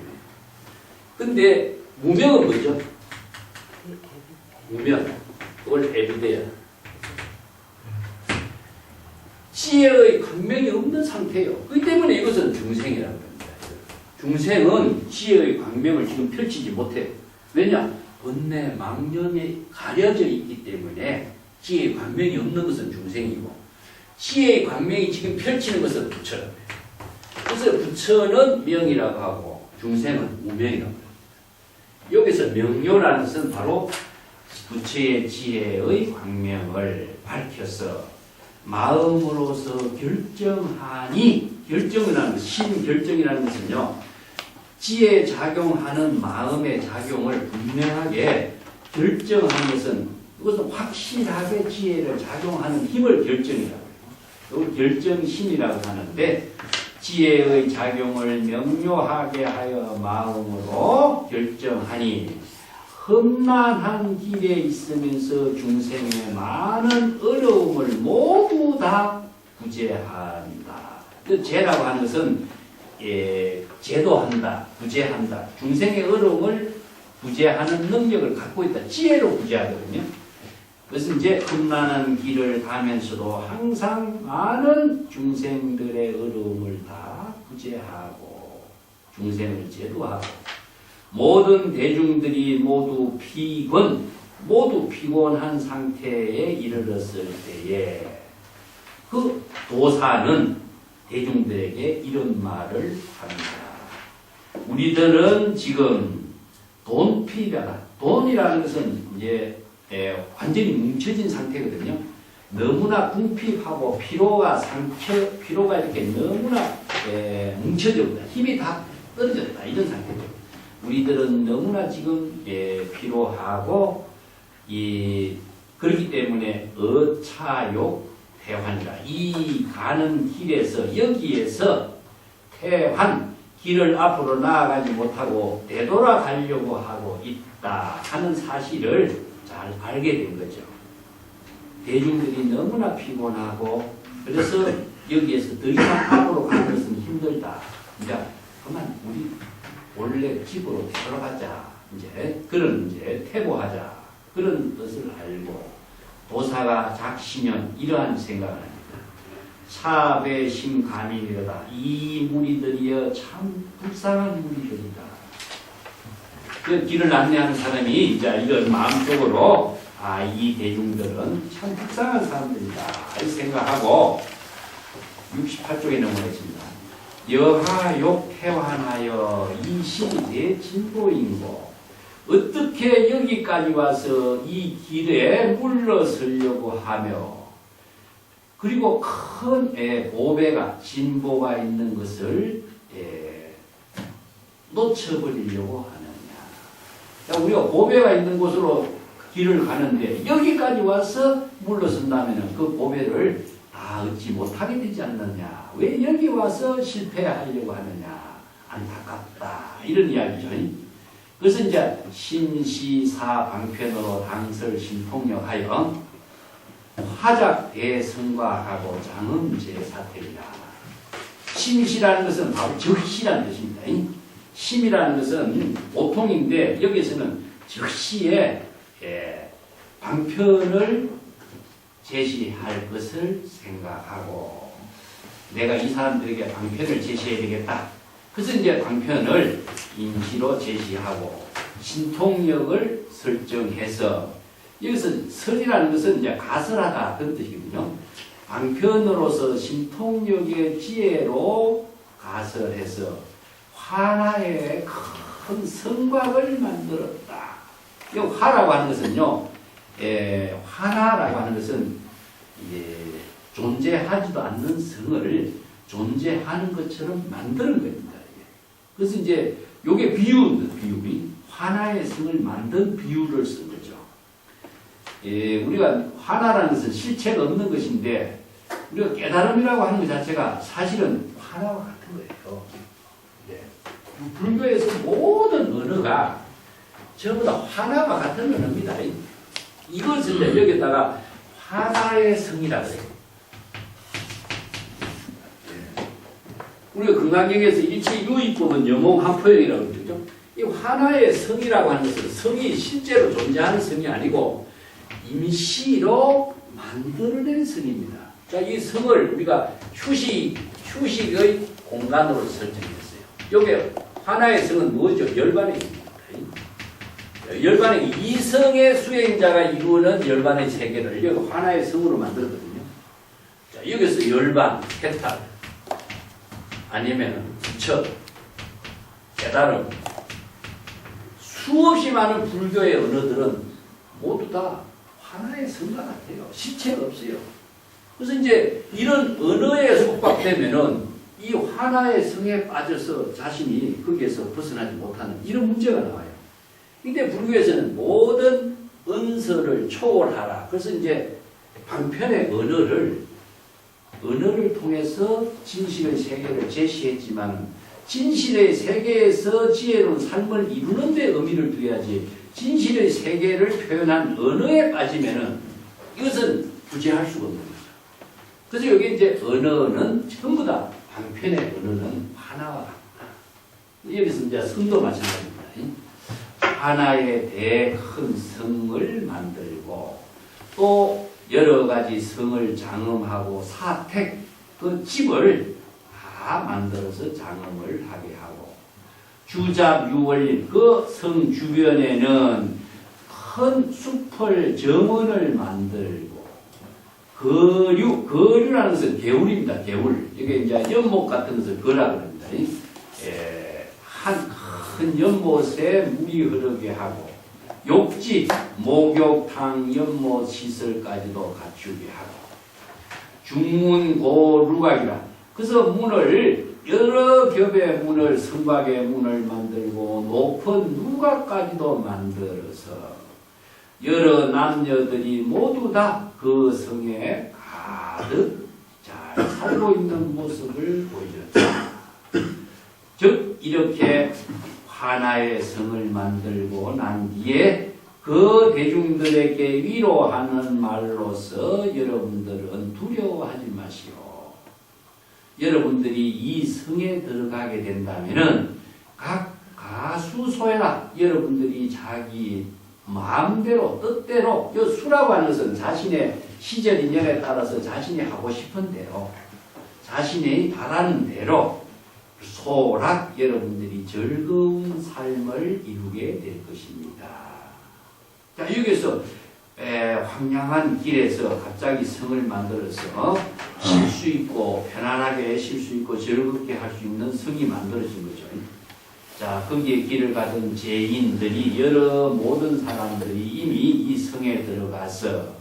B: 근데 무명은 뭐죠? 무명, 그걸 에비데야. 지혜의 광명이 없는 상태예요. 그렇기 때문에 이것은 중생이라고 합니다. 중생은 지혜의 광명을 지금 펼치지 못해요. 왜냐? 번뇌, 망념에 가려져 있기 때문에 지혜의 광명이 없는 것은 중생이고, 지혜의 광명이 지금 펼치는 것은 부처라고 해요. 그래서 부처는 명이라고 하고 중생은 무명이라고 해요. 여기서 명료라는 것은 바로 부처의 지혜의 광명을 밝혀서 마음으로서 결정하니, 결정이라는 것, 신결정이라는 것은요, 지혜에 작용하는 마음의 작용을 분명하게 결정하는 것은, 이것은 확실하게 지혜를 작용하는 힘을 결정이라고 해요. 이걸 결정심이라고 하는데, 지혜의 작용을 명료하게 하여 마음으로 결정하니 험난한 길에 있으면서 중생의 많은 어려움을 모두 다 구제한다. 제라고 하는 것은 제도한다, 구제한다. 중생의 어려움을 구제하는 능력을 갖고 있다. 지혜로 구제하거든요. 그것은 이제 험난한 길을 가면서도 항상 많은 중생들의 어려움을 다 구제하고 중생을 제도하고 모든 대중들이 모두 피곤한 상태에 이르렀을 때에 그 도사는 대중들에게 이런 말을 합니다. 우리들은 지금 돈피려다. 돈이라는 것은 이제 완전히 뭉쳐진 상태거든요. 너무나 궁핍하고 피로가 이렇게 너무나 뭉쳐져 있다. 힘이 다 떨어졌다. 이런 상태죠. 우리들은 너무나 지금 피로하고 그렇기 때문에 어차욕 태환이라 이 가는 길에서 여기에서 태환 길을 앞으로 나아가지 못하고 되돌아가려고 하고 있다 하는 사실을 잘 알게 된 거죠. 대중들이 너무나 피곤하고 그래서 여기에서 더 이상 앞으로 가는 것은 힘들다. 이제 그만 우리 원래 집으로 돌아가자. 이제 퇴보하자. 그런 것을 알고 도사가 작시면 이러한 생각을 합니다. 사배심 감이니로다. 이 무리들이여 참 불쌍한 무리들이다. 그 길을 안내하는 사람이 이제 이런 마음속으로 이 대중들은 참 불쌍한 사람들이다. 이 생각하고 68쪽에 넘어가겠습니다. 여하욕 태환하여 이 신이 내 진보인고 어떻게 여기까지 와서 이 길에 물러서려고 하며 그리고 큰 보배가 진보가 있는 것을 놓쳐버리려고 하느냐. 우리가 보배가 있는 곳으로 길을 가는데 여기까지 와서 물러선다면 그 보배를 얻지 못하게 되지 않느냐. 왜 여기 와서 실패하려고 하느냐. 안타깝다. 이런 이야기죠. 그래서 이제 심시사 방편으로 당설신통력하여 화작 대성과하고 장음제사태이라. 심시라는 것은 바로 즉시라는 뜻입니다. 심이라는 것은 보통인데 여기서는 즉시에 방편을 제시할 것을 생각하고 내가 이 사람들에게 방편을 제시해야 되겠다. 그래서 이제 방편을 임시로 제시하고 신통력을 설정해서 여기서 설이라는 것은 이제 가설하다 그런 뜻이거든요. 방편으로서 신통력의 지혜로 가설해서 화나의 큰 성곽을 만들었다. 이 화라고 하는 것은요, 화나라고 하는 것은 존재하지도 않는 성을 존재하는 것처럼 만드는 겁니다. 그래서 이제 요게 비유이 화나의 성을 만든 비유를 쓴 거죠. 우리가 화나라는 것은 실체가 없는 것인데 우리가 깨달음이라고 하는 것 자체가 사실은 화나와 같은 거예요. 불교에서 모든 언어가 전부 다 화나와 같은 언어입니다. 이것을 여기다가 화나의 성이라고 해요. 우리가 금강경에서 일체 유의법은 영홍한포역이라고 그러죠. 이 화나의 성이라고 하는 것은 성이 실제로 존재하는 성이 아니고 임시로 만들어낸 성입니다. 자, 이 성을 우리가 휴식의 공간으로 설정했어요. 여기 화나의 성은 뭐죠? 열반액입니다. 열반액 이성의 수행자가 이루는 열반의 세계를 여기 화나의 성으로 만들었거든요. 자, 여기서 열반, 해탈, 아니면 부처, 깨달음, 수없이 많은 불교의 언어들은 모두 다 하나의 성과 같아요. 실체가 없어요. 그래서 이제 이런 언어에 속박되면은 이 하나의 성에 빠져서 자신이 거기에서 벗어나지 못하는 이런 문제가 나와요. 근데 불교에서는 모든 언서를 초월하라. 그래서 이제 방편의 언어를 언어를 통해서 진실의 세계를 제시했지만 진실의 세계에서 지혜로운 삶을 이루는 데 의미를 두어야지 진실의 세계를 표현한 언어에 빠지면은 이것은 구제할 수가 없는 거죠. 그래서 여기 이제 언어는 전부 다 방편의 언어는 하나와 같다. 여기서 이제 성도 마찬가지입니다. 하나의 대큰 성을 만들고 또 여러 가지 성을 장엄하고 사택 그 집을 다 만들어서 장엄을 하게 하고 주잡 유월림 그 성 주변에는 큰 숲을 정원을 만들고 거류라는 것은 개울입니다. 개울 이게 이제 연못 같은 것을 거라 그럽니다. 한 큰 연못에 물이 흐르게 하고 욕지, 목욕탕, 연못 시설까지도 갖추게 하고 중문고루각이라 그래서 문을 여러 겹의 문을 성곽의 문을 만들고 높은 누각까지도 만들어서 여러 남녀들이 모두 다 그 성에 가득 잘 살고 있는 모습을 보여줬다. 즉 이렇게 하나의 성을 만들고 난 뒤에 그 대중들에게 위로하는 말로서 여러분들은 두려워하지 마시오. 여러분들이 이 성에 들어가게 된다면은 각 가수소에나 여러분들이 자기 마음대로 뜻대로 수라고 하는 것은 자신의 시절 인연에 따라서 자신이 하고 싶은 대로 자신이 바라는 대로 소락 여러분들이 즐거운 삶을 이루게 될 것입니다. 자 여기서 황량한 길에서 갑자기 성을 만들어서 쉴 수 있고 편안하게 쉴 수 있고 즐겁게 할 수 있는 성이 만들어진 거죠. 자 거기에 길을 가던 죄인들이 여러 모든 사람들이 이미 이 성에 들어가서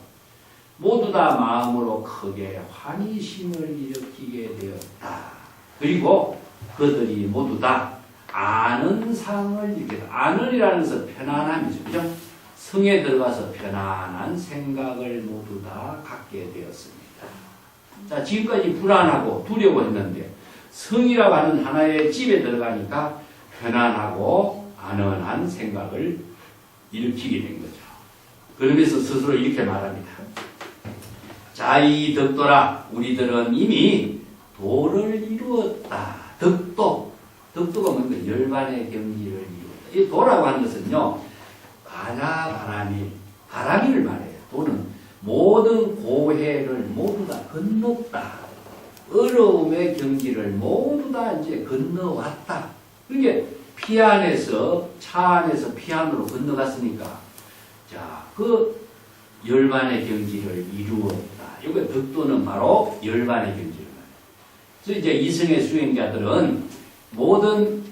B: 모두 다 마음으로 크게 환희심을 일으키게 되었다. 그리고 그들이 모두 다 아는 상을 이렇게 아는이라는 것은 편안함이죠. 그죠? 성에 들어가서 편안한 생각을 모두 다 갖게 되었습니다. 자, 지금까지 불안하고 두려워했는데 성이라고 하는 하나의 집에 들어가니까 편안하고 안언한 생각을 일으키게 된 거죠. 그러면서 스스로 이렇게 말합니다. 자이 덕도라 우리들은 이미 도를 이루었다. 덕도가 뭔가 열반의 경지를 이루었다. 이 도라고 하는 것은요, 바람이를 말해요. 도는 모든 고해를 모두 다 건넜다. 어려움의 경지를 모두 다 이제 건너왔다. 그게 차 안에서 피 안으로 건너갔으니까, 자, 그 열반의 경지를 이루었다. 이거 덕도는 바로 열반의 경지를 말해요. 그래서 이제 이성의 수행자들은 모든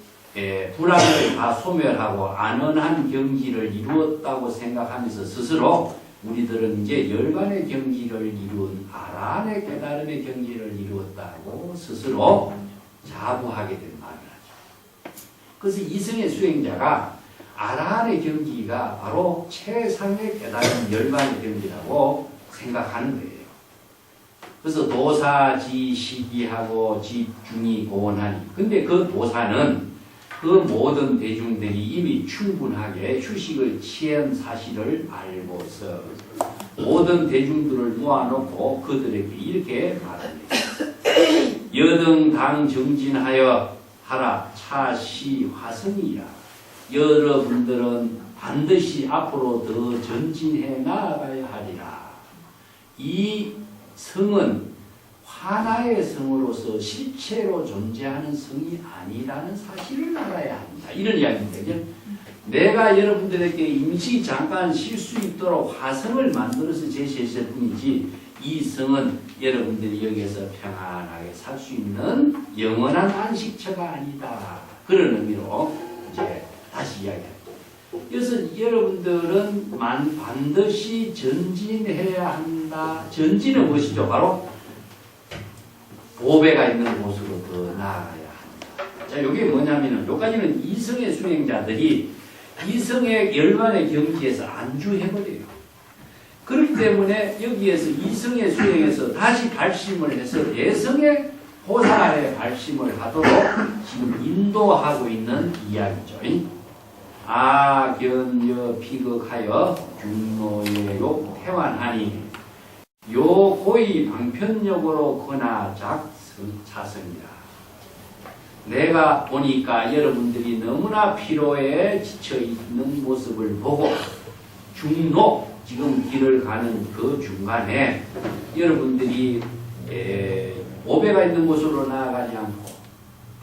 B: 불안을 다 소멸하고 안언한 경지를 이루었다고 생각하면서 스스로 우리들은 이제 열반의 경지를 이룬 아란의 깨달음의 경지를 이루었다고 스스로 자부하게 된 말을 하죠. 그래서 이성의 수행자가 아란의 경지가 바로 최상의 깨달음 열반의 경지라고 생각하는 거예요. 그래서 도사지 시기하고 집중이 고원하니. 근데 그 도사는 그 모든 대중들이 이미 충분하게 휴식을 취한 사실을 알고서 모든 대중들을 모아놓고 그들에게 이렇게 말합니다. 여등당 정진하여 하라 차시 화성이라. 여러분들은 반드시 앞으로 더 전진해 나아가야 하리라. 이 성은 하나의 성으로서 실체로 존재하는 성이 아니라는 사실을 알아야 합니다. 이런 이야기입니다. 내가 여러분들에게 임시 잠깐 쉴 수 있도록 화성을 만들어서 제시했을 뿐이지 이 성은 여러분들이 여기에서 평안하게 살 수 있는 영원한 안식처가 아니다. 그런 의미로 이제 다시 이야기합니다. 그래서 여러분들은 반드시 전진해야 한다. 전진은 무엇이죠? 바로 보배가 있는 곳으로 더 나아가야 한다. 자, 이게 뭐냐면은, 여기까지는 이성의 수행자들이 이성의 열반의 경지에서 안주해버려요. 그렇게 그렇기 때문에 여기에서 이성의 수행에서 다시 발심을 해서 내성의 보살의 발심을 하도록 지금 인도하고 있는 이야기죠. 아견여 비극하여 중노예욕 태완하니 요 고의 방편력으로 거나작 자성이라. 내가 보니까 여러분들이 너무나 피로에 지쳐있는 모습을 보고 중노, 지금 길을 가는 그 중간에 여러분들이 오배가 있는 곳으로 나아가지 않고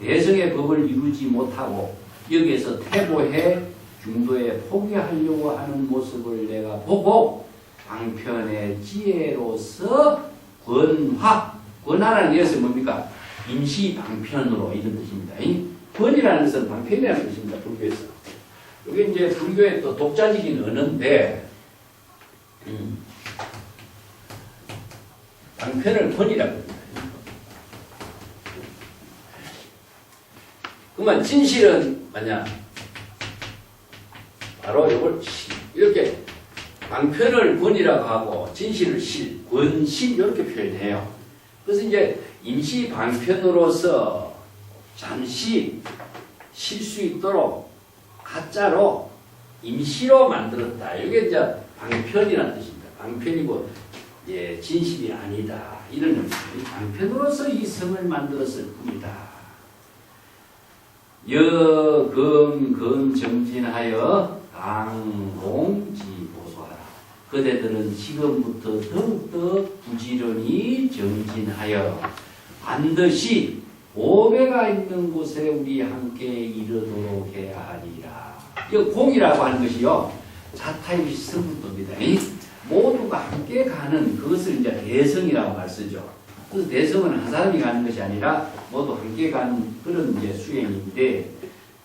B: 대성의 법을 이루지 못하고 여기에서 퇴보해 중도에 포기하려고 하는 모습을 내가 보고 방편의 지혜로서 권하라는 것은 뭡니까? 임시 방편으로 이런 뜻입니다. 권이라는 것은 방편이라는 뜻입니다. 불교에서. 이게 이제 불교의 또 독자적인 언어인데 방편을 권이라고 합니다. 그러면 진실은 뭐냐? 바로 이걸 이렇게 방편을 권이라고 하고 진실을 권실 이렇게 표현해요. 그래서 이제 임시 방편으로서 잠시 쉴 수 있도록 가짜로 임시로 만들었다. 이게 이제 방편이라는 뜻입니다. 방편이고 진실이 아니다. 이런 의미입니다. 방편으로서 이 성을 만들었을 뿐이다. 여금 정진하여 당공지보소하라. 그대들은 지금부터 더욱더 부지런히 정진하여 반드시 오배가 있는 곳에 우리 함께 이르도록 해야 하리라. 이 공이라고 하는 것이요, 자타의 성분법이다. 모두가 함께 가는 그것을 이제 대성이라고 말 쓰죠. 그래서 대성은 한 사람이 가는 것이 아니라 모두 함께 가는 그런 이제 수행인데,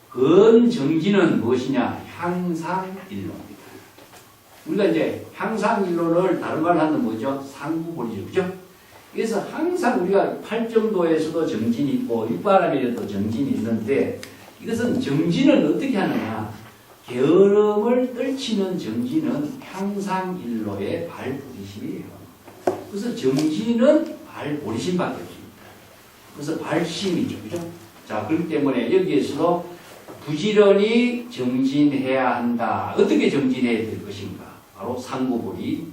B: 근정진은 무엇이냐? 향상일로입니다. 우리가 이제 향상일로를 다른 말로 하면 뭐죠? 상구보리죠. 그죠? 그래서 항상 우리가 팔정도에서도 정진이 있고 육바람에도 정진이 있는데, 이것은 정진은 어떻게 하느냐? 게으름을 떨치는 정진은 향상일로의 발부리심이에요. 그래서 정진은 발보리심밖에 없습니다. 그래서 발심이죠. 그죠? 자, 그렇기 때문에 여기에서도 부지런히 정진해야 한다. 어떻게 정진해야 될 것인가? 바로 상구보리.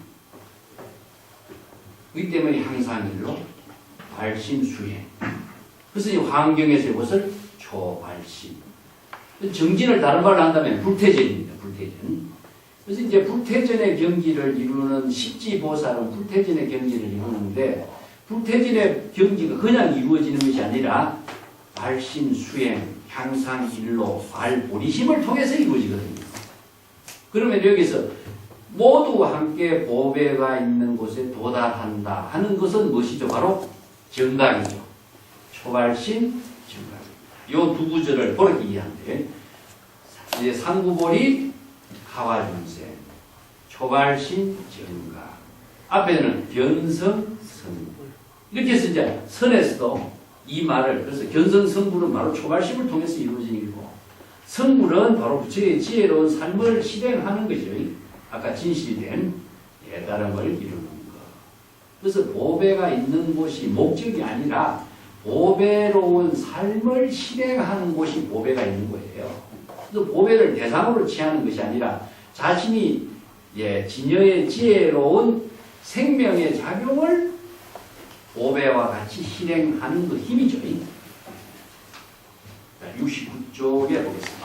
B: 그렇기 때문에 향상일로 발심 수행. 그래서 이 환경에서 이것을 초발심. 정진을 다른 말로 한다면 불태전입니다. 불태전. 그래서 이제 불태전의 경지를 이루는 십지보살은 불태전의 경지를 이루는데, 불태전의 경지가 그냥 이루어지는 것이 아니라 발심 수행, 향상일로, 발보리심을 통해서 이루어지거든요. 그러면 여기서 모두 함께 보배가 있는 곳에 도달한다 하는 것은 무엇이죠? 바로 정각이죠. 초발심, 정각. 요 두 구절을 그렇게 이해하는데, 이제 상구보리, 하화중생, 초발심, 정각. 앞에는 견성, 성불. 이렇게 해서 이제 선에서도 이 말을, 그래서 견성, 성불은 바로 초발심을 통해서 이루어진 일이고, 성불은 바로 부처의 지혜로운 삶을 실행하는 것이죠. 아까 진실이 된 깨달음을 이루는 것. 그래서 보배가 있는 곳이 목적이 아니라 보배로운 삶을 실행하는 곳이 보배가 있는 거예요. 그래서 보배를 대상으로 취하는 것이 아니라 자신이 진여의 지혜로운 생명의 작용을 보배와 같이 실행하는 그 힘이죠. 69쪽에 보겠습니다.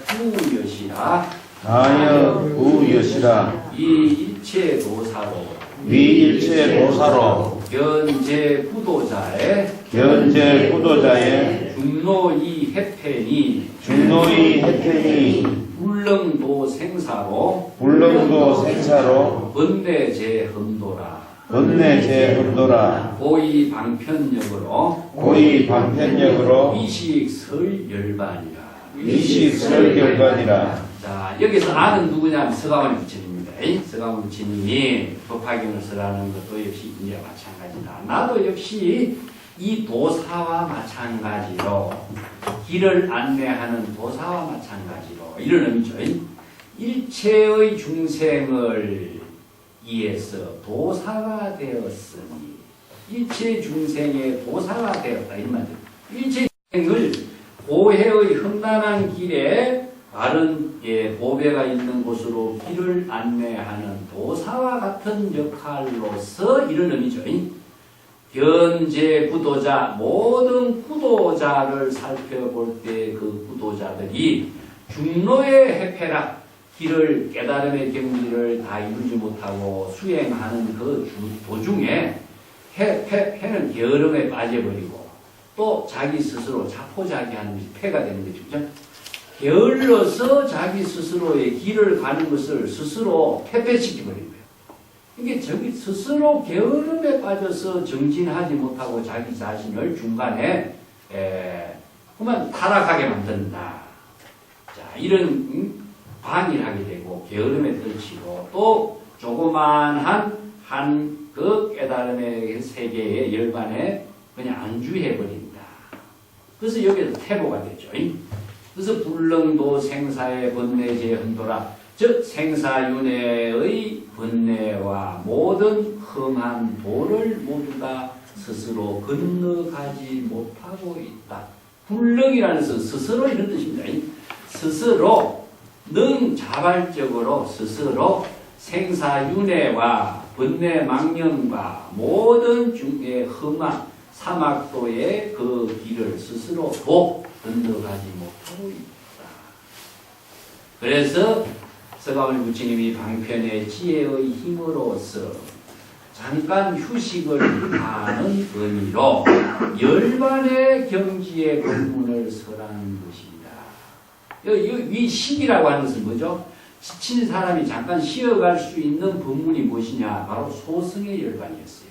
B: 아여구여시라.
A: 아여구여시라.
B: 이일체 도사로.
A: 위일체 도사로.
B: 견제구도자의.
A: 견제구도자의.
B: 중노이 해패니.
A: 중노이 해패니.
B: 불릉도 생사로.
A: 불릉도 생사로.
B: 번대제흠도라.
A: 번뇌제흠도라.
B: 고의 방편력으로.
A: 고의 방편력으로.
B: 위식설열반이라.
A: 위식설열반이라.
B: 자, 여기서 아는 누구냐면 서가모니 부처님입니다. 서가모니 부처님이 법화경을 쓰라는 것도 역시 이제 마찬가지다. 나도 역시 이 도사와 마찬가지로, 길을 안내하는 도사와 마찬가지로, 이런 의미죠. 일체의 중생을 위해서 도사가 되었으니 일체 중생의 도사가 되었다 이 말이에요. 일체 중생을 고해의 험난한 길에 바른 보배가 있는 곳으로 길을 안내하는 도사와 같은 역할로서 이런 의미죠. 현재 구도자, 모든 구도자를 살펴볼 때 그 구도자들이 중로의 해패락, 길을 깨달음의 경지를 다 이루지 못하고 수행하는 그 도중에 해는 게으름에 빠져버리고 또 자기 스스로 자포자기하는 것이 패가 되는 거죠. 그죠? 게을러서 자기 스스로의 길을 가는 것을 스스로 패배시켜버린 거예요. 이게 저기 스스로 게으름에 빠져서 정진하지 못하고 자기 자신을 중간에 그만 타락하게 만든다. 자, 이런 방일하게 되고 게으름에 떨치고 또 조그만한 한 그 깨달음의 세계의 열반에 그냥 안주해버린다. 그래서 여기서 태보가 되죠. 그래서 불능도 생사의 번뇌제 흔도라. 즉 생사윤회의 번뇌와 모든 험한 도를 모두 다 스스로 건너가지 못하고 있다. 불능이라는 것은 스스로 이런 뜻입니다. 스스로 능자발적으로 스스로 생사윤회와 번뇌 망념과 모든 중의 험한 사막도의 그 길을 스스로 건너가지 못하고 있다. 그래서 서가모니 부처님이 방편의 지혜의 힘으로써 잠깐 휴식을 하는 의미로 열반의 경지의 법문을 설하는 것입니다. 이 식이라고 하는 것은 뭐죠? 지친 사람이 잠깐 쉬어갈 수 있는 법문이 무엇이냐? 바로 소승의 열반이었어요.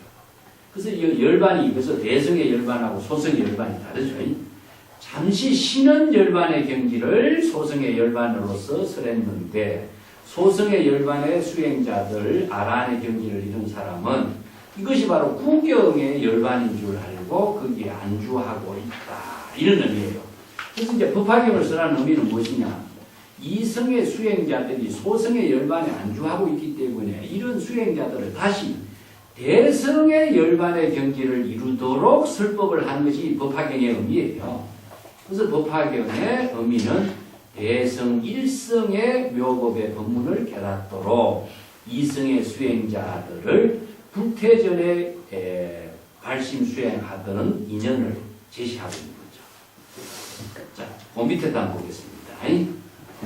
B: 그래서 이 열반이 그래서 대승의 열반하고 소승의 열반이 다르죠. 잠시 쉬는 열반의 경지를 소승의 열반으로서 설했는데 소승의 열반의 수행자들 아란의 경지를 이룬 사람은 이것이 바로 구경의 열반인 줄 알고 거기에 안주하고 있다. 이런 의미예요. 그래서 이제 법화경을 쓰라는 의미는 무엇이냐? 이승의 수행자들이 소승의 열반에 안주하고 있기 때문에 이런 수행자들을 다시 대승의 열반의 경지를 이루도록 설법을 하는 것이 법화경의 의미예요. 그래서 법화경의 의미는 대승 1승의 묘법의 법문을 깨닫도록 2승의 수행자들을 불태전에 발심 수행하던 인연을 제시하고 있는 거죠. 자, 그 밑에 단 보겠습니다.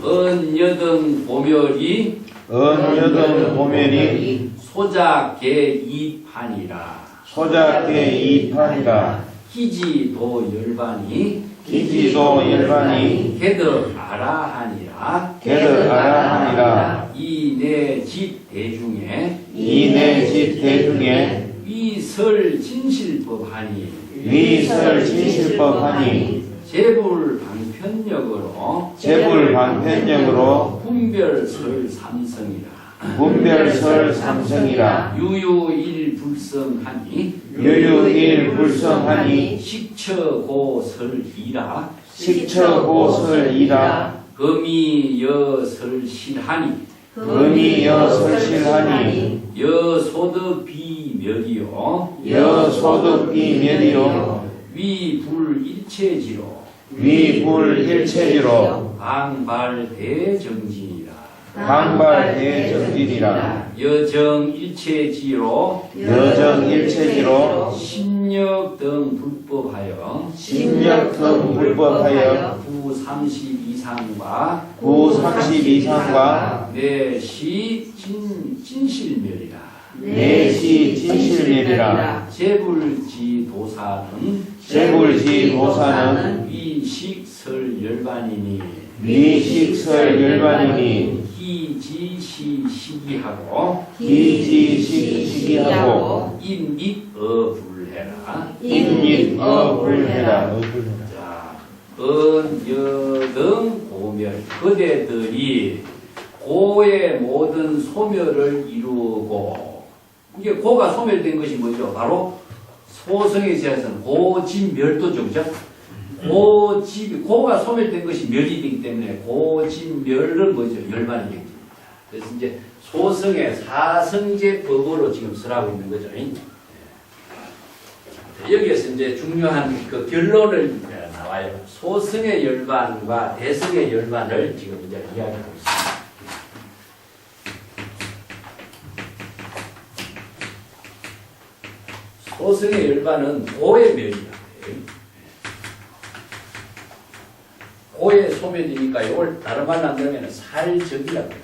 B: 은여등 보멸이 소작계 이판이라
A: 소작계 이판이라
B: 기지도 열반이 개득 아라하니라 이내 집 대중에 위설 진실법하니 재불 방편력으로 분별설 삼성이라 유유일불성하니 식처고설이라 금이여설실하니 여소득 비멸이요 위불일체지로 방발대정진이라 여정일체지로 신력 등 불법하여 부32상과 내시 진실멸이라 재불지도사는 위식설열반이니 기지시시기하고 인mit어불해라. 자, 은여등 고멸 그대들이 고의 모든 소멸을 이루고 이게 고가 소멸된 것이 뭐죠? 바로 소성의 제에서는 고진멸도죠. 그죠? 고가 소멸된 것이 멸이 되기 때문에 고진멸은 뭐죠? 열반이 되죠. 그래서 이제 소승의 사성제 법으로 지금 설하고 있는 거죠. 여기에서 이제 중요한 그 결론을 나와요. 소승의 열반과 대승의 열반을 지금 이제 이야기하고 있습니다. 소승의 열반은 고의 멸이야. 고의 소멸이니까 이걸 다른 말로 한다면 살적이라고 합니다.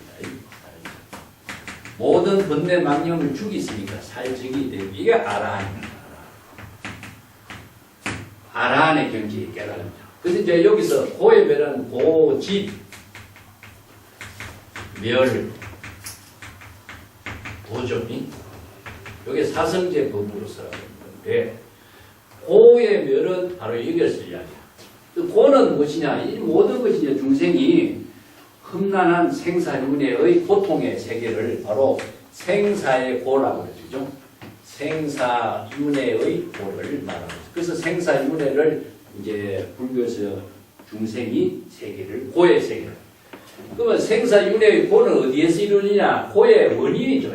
B: 모든 번뇌 망념을 죽이으니까 살적이 되고 이게 아라한입니다. 아라한의 경지에 깨달음이죠. 그래서 이제 여기서 고의 멸은 고집, 멸, 도점이 이게 사성제 법으로 설하고 있는데 고의 멸은 바로 여기에서 이야기해요. 고는 무엇이냐? 이 모든 것이 이제 중생이 험난한 생사윤회의 고통의 세계를 바로 생사의 고라고 그러죠. 생사윤회의 고를 말하고 있어요. 그래서 생사윤회를 이제 불교에서 중생이 세계를 고의 세계를. 그러면 생사윤회의 고는 어디에서 이루느냐? 고의 원인이죠.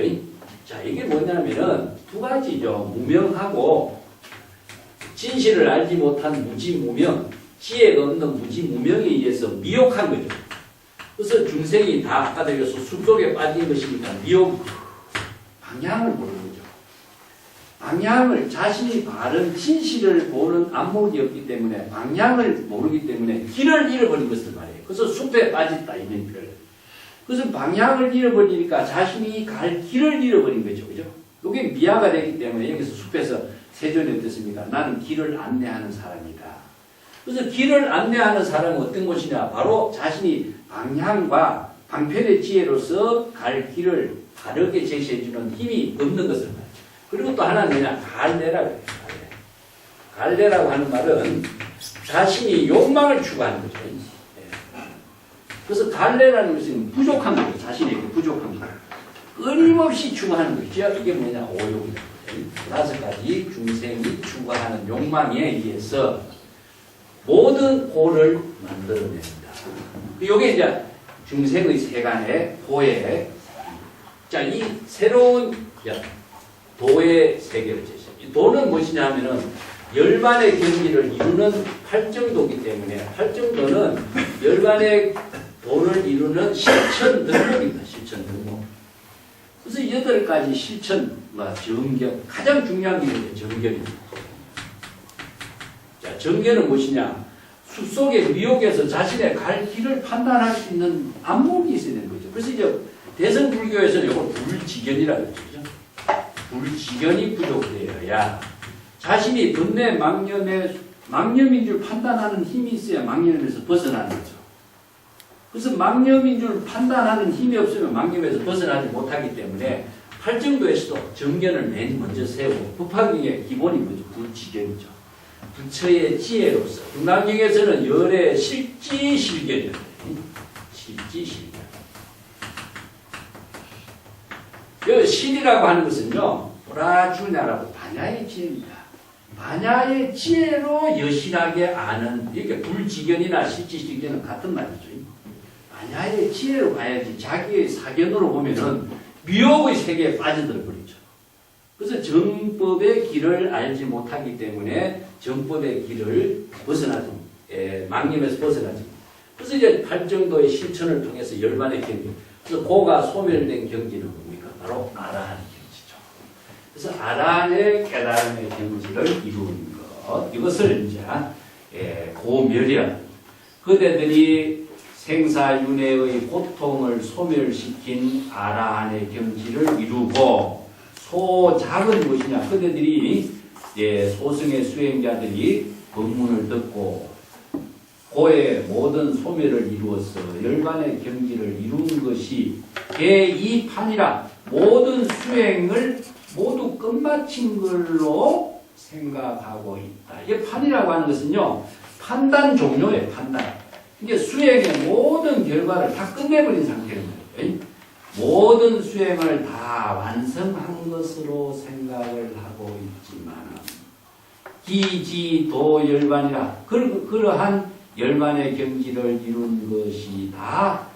B: 자, 이게 뭐냐면은 두 가지죠. 무명하고 진실을 알지 못한 무지무명, 지혜가 없는 무지무명에 의해서 미혹한 거죠. 그래서 중생이 다 아까 들려서 숲속에 빠진 것이니까 미혹, 방향을 모르는 거죠. 방향을 자신이 바른 진실을 보는 안목이 없기 때문에 방향을 모르기 때문에 길을 잃어버린 것을 말해요. 그래서 숲에 빠졌다 이런 표현. 그래서 방향을 잃어버리니까 자신이 갈 길을 잃어버린 거죠. 그죠? 이게 미아가 되기 때문에 여기서 숲에서 세존이 어떻습니까? 나는 길을 안내하는 사람이다. 그래서 길을 안내하는 사람은 어떤 것이냐? 바로 자신이 방향과 방편의 지혜로서 갈 길을 바르게 제시해주는 힘이 없는 것을 말해요. 그리고 또 하나는 뭐냐? 갈래라고 해요. 갈래라고 하는 말은 자신이 욕망을 추구하는 거죠. 그래서 갈래라는 것은 부족한 거죠. 자신에게 부족한 거. 끊임없이 추구하는 거죠. 이게 뭐냐? 오욕이다. 5가지 중생이 추구하는 욕망에 의해서 모든 고를 만들어냅니다. 이게 이제 중생의 세간의 고의, 자, 이 새로운 도의 세계를 제시합니다. 이 도는 무엇이냐 하면은 열반의 경지를 이루는 팔정도이기 때문에 팔정도는 열반의 도를 이루는 실천 등록입니다. 실천 등록. 그래서 8가지 실천, 정견, 가장 중요한 게 정견입니다. 자, 정견은 무엇이냐? 숲속의 미혹에서 자신의 갈 길을 판단할 수 있는 안목이 있어야 되는 거죠. 그래서 이제 대승불교에서는 이걸 불지견이라고 그러죠. 불지견이 부족되어야 자신이 번뇌 망념인 줄 판단하는 힘이 있어야 망념에서 벗어나는 거죠. 그래서 망념인 줄 판단하는 힘이 없으면 망념에서 벗어나지 못하기 때문에 팔정도에서도 정견을 맨 먼저 세우고 법화경의 기본이 뭐죠? 불지견이죠. 부처의 지혜로서 금강경에서는 열의 실지실견이에요. 실지실견. 이 실이라고 하는 것은요, 보라주냐라고 반야의 지혜입니다. 반야의 지혜로 여실하게 아는, 이게 불지견이나 실지실견은 같은 말이죠. 반야의 지혜로 봐야지 자기의 사견으로 보면은 미혹의 세계에 빠져들어 버리죠. 그래서 정법의 길을 알지 못하기 때문에 정법의 길을 벗어나지, 망념에서 벗어나지. 그래서 이제 팔정도의 실천을 통해서 열반의 경지. 그래서 고가 소멸된 경지는 뭡니까? 바로 아라한의 경지죠. 그래서 아라한의 깨달음의 경지를 이루는 것. 이것을 이제, 고멸이라. 그대들이 생사윤회의 고통을 소멸시킨 아라한의 경지를 이루고, 소작은 무엇이냐? 그대들이 소승의 수행자들이 법문을 듣고 고의 모든 소멸을 이루어서 열반의 경지를 이룬 것이 개이판이라 모든 수행을 모두 끝마친 걸로 생각하고 있다. 이게 판이라고 하는 것은요, 판단 종료예요. 판단. 이게 수행의 모든 결과를 다 끝내버린 상태인 거예요. 모든 수행을 다 완성한 것으로 생각을 하고 있지만 기지도 열반이라 그러한 열반의 경지를 이룬 것이 다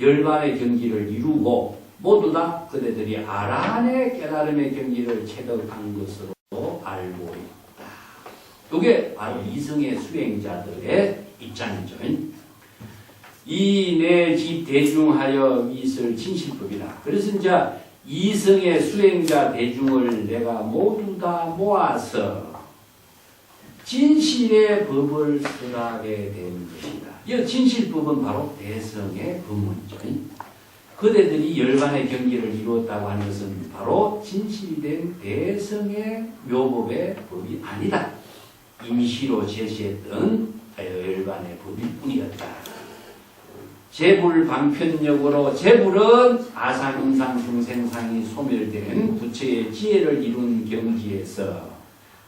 B: 열반의 경지를 이루고 모두 다 그대들이 아란의 깨달음의 경지를 체득한 것으로 알고 있다. 이게 바로 이성의 수행자들의 입장이죠. 이 내 집 대중하여 있을 진실법이라. 그래서 이제 이성의 수행자 대중을 내가 모두 다 모아서 진실의 법을 설하게 된 것이다. 이 진실법은 바로 대성의 법문이죠. 그대들이 열반의 경지를 이루었다고 하는 것은 바로 진실된 대성의 묘법의 법이 아니다. 임시로 제시했던 열반의 법일 뿐이었다. 재불 방편력으로 재불은 아상인상 중생상이 소멸된 부처의 지혜를 이룬 경지에서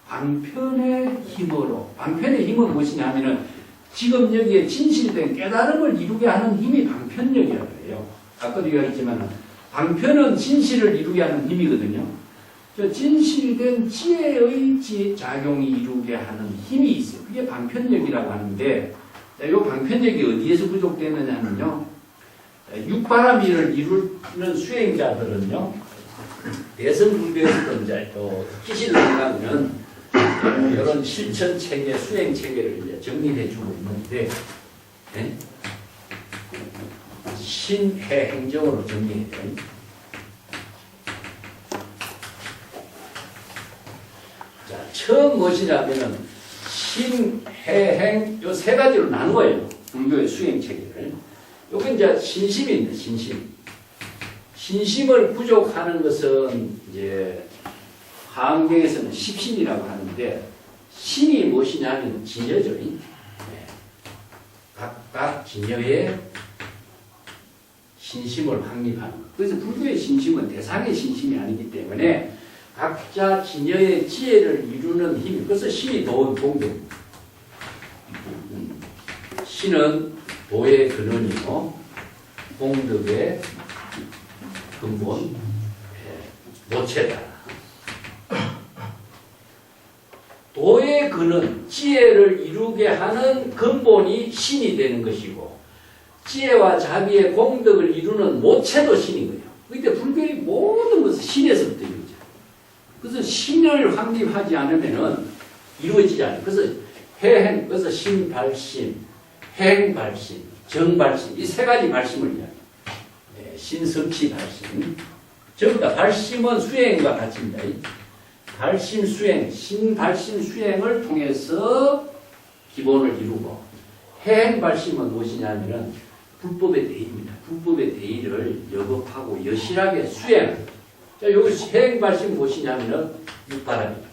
B: 방편의 힘으로, 방편의 힘은 무엇이냐 하면은 지금 여기에 진실된 깨달음을 이루게 하는 힘이 방편력이라고 해요. 아까도 얘기했지만 방편은 진실을 이루게 하는 힘이거든요. 저 진실된 지혜의 작용이 이루게 하는 힘이 있어요. 그게 방편력이라고 하는데, 이 방편력이 어디에서 부족되느냐 하면요, 육바라밀을 이루는 수행자들은요, 대성불교에서도 이제 기시를 하면 이런 실천 체계, 수행 체계를 이제 정리해 주고 있는데, 네? 신해 행정으로 정리해요. 자, 처음 무엇이냐면은 신해행 요 세 가지로 나누어요. 불교의 수행 체계를. 요건 이제 신심입니다. 신심. 신심을 부족하는 것은 이제 화엄경에서는 십신이라고 하는데, 신이 무엇이냐면 진여죠. 네. 각각 진여의 신심을 확립하는 것. 그래서 불교의 신심은 대상의 신심이 아니기 때문에 각자 진여의 지혜를 이루는 힘이, 그래서 신이 도의 공덕입니다. 신은 도의 근원이고 공덕의 근본, 모체다. 도의 근원, 지혜를 이루게 하는 근본이 신이 되는 것이고, 지혜와 자비의 공덕을 이루는 모체도 신인 거예요. 그런데 불교의 모든 것은 신에서부터 이루어져요. 그래서 신을 확립하지 않으면 이루어지지 않아요. 그래서 해행, 그래서 신발심, 해행발심, 정발심, 이 세 가지 발심을 이야기해요. 신성치 발심. 전부 다 발심은 수행과 같습니다. 발심 수행, 신발심 수행을 통해서 기본을 이루고, 해행발심은 무엇이냐면은 불법의 대의입니다. 불법의 대의를 여법하고 여실하게 수행. 자, 여기 해행발심은 무엇이냐면은 육바람입니다.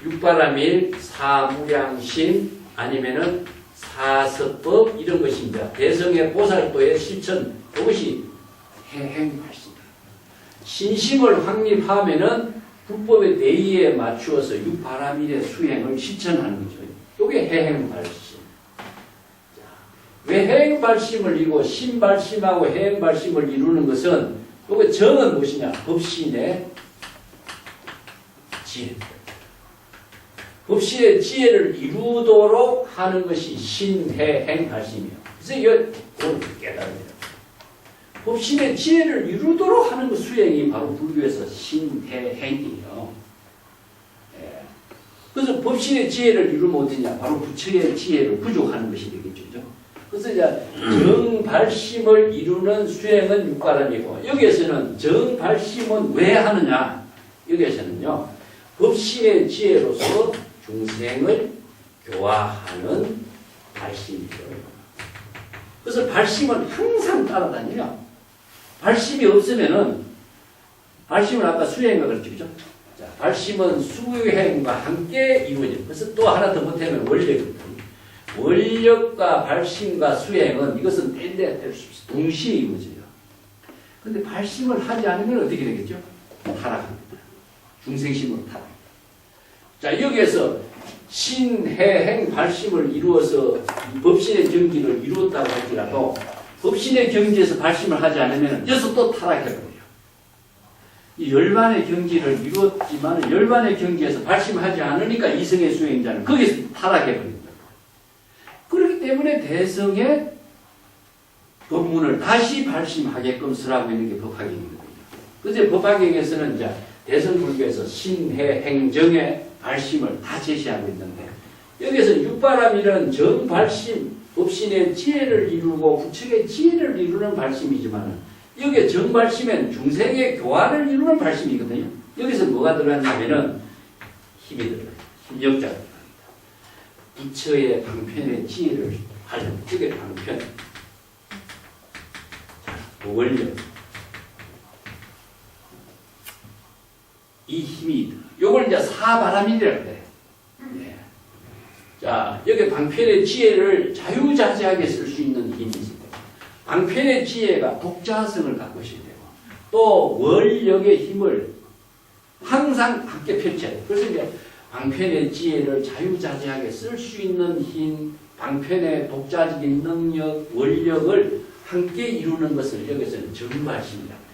B: 육바람일, 사무량심, 아니면은 사서법, 이런 것입니다. 대성의 보살도의 실천, 이것이 해행발심입니다. 신심을 확립하면은 불법의 대의에 맞추어서 육바람일의 수행을 실천하는 거죠. 이게 해행발심. 왜 해행발심을 이루고 신발심하고 해행발심을 이루는 것은, 이거 정은 무엇이냐? 법신의 지혜. 법신의 지혜를 이루도록 하는 것이 신해행발심이에요. 그래서 이거 깨달음이에요. 법신의 지혜를 이루도록 하는 그 수행이 바로 불교에서 신해행이에요. 그래서 법신의 지혜를 이루면 어디냐? 바로 부처의 지혜를 부족하는 것이 되겠죠. 그래서 이제 정발심을 이루는 수행은 육바람이고, 여기에서는 정발심은 왜 하느냐? 여기에서는요, 법신의 지혜로서 중생을 교화하는 발심이죠. 그래서 발심은 항상 따라다녀요. 발심이 없으면은, 발심은 아까 수행과 그랬죠, 그죠? 자, 발심은 수행과 함께 이루어져요. 그래서 또 하나 더 못하면 원력입니다. 원력과 발심과 수행은 이것은 뗄래야 뗄 수 없어요. 동시에 이루어져요. 그런데 발심을 하지 않으면 어떻게 되겠죠? 타락합니다. 중생심으로 타락. 자, 여기에서 신해행 발심을 이루어서 법신의 경지를 이루었다고 할지라도 법신의 경지에서 발심을 하지 않으면 여기서 또 타락해버려요. 이 열반의 경지를 이루었지만 열반의 경지에서 발심하지 않으니까 이성의 수행자는 거기서 타락해버립니다. 그렇기 때문에 대성의 법문을 다시 발심하게끔 쓰라고 있는 게 법화경이거든요. 그래서 법화경에서는 이제 대승불교에서 신해 행정의 발심을 다 제시하고 있는데 여기서 육바람이란 정발심, 법신의 지혜를 이루고 부처의 지혜를 이루는 발심이지만 여기에 정발심엔 중생의 교화를 이루는 발심이거든요. 여기서 뭐가 들어갔냐면은 힘이 들어가요. 힘력자가 들어갑니다. 부처의 방편의 지혜를 하려고 그게 방편. 원력. 이 힘이 요걸 이제 사바람이라고 그래요. 예. 자, 여기 방편의 지혜를 자유자재하게 쓸 수 있는 힘이 있습니다. 방편의 지혜가 독자성을 갖고 있어야 되고 또 원력의 힘을 항상 함께 펼쳐야 돼요. 그래서 이제 방편의 지혜를 자유자재하게 쓸 수 있는 힘, 방편의 독자적인 능력, 원력을 함께 이루는 것을 여기서는 정발심이라고 해요.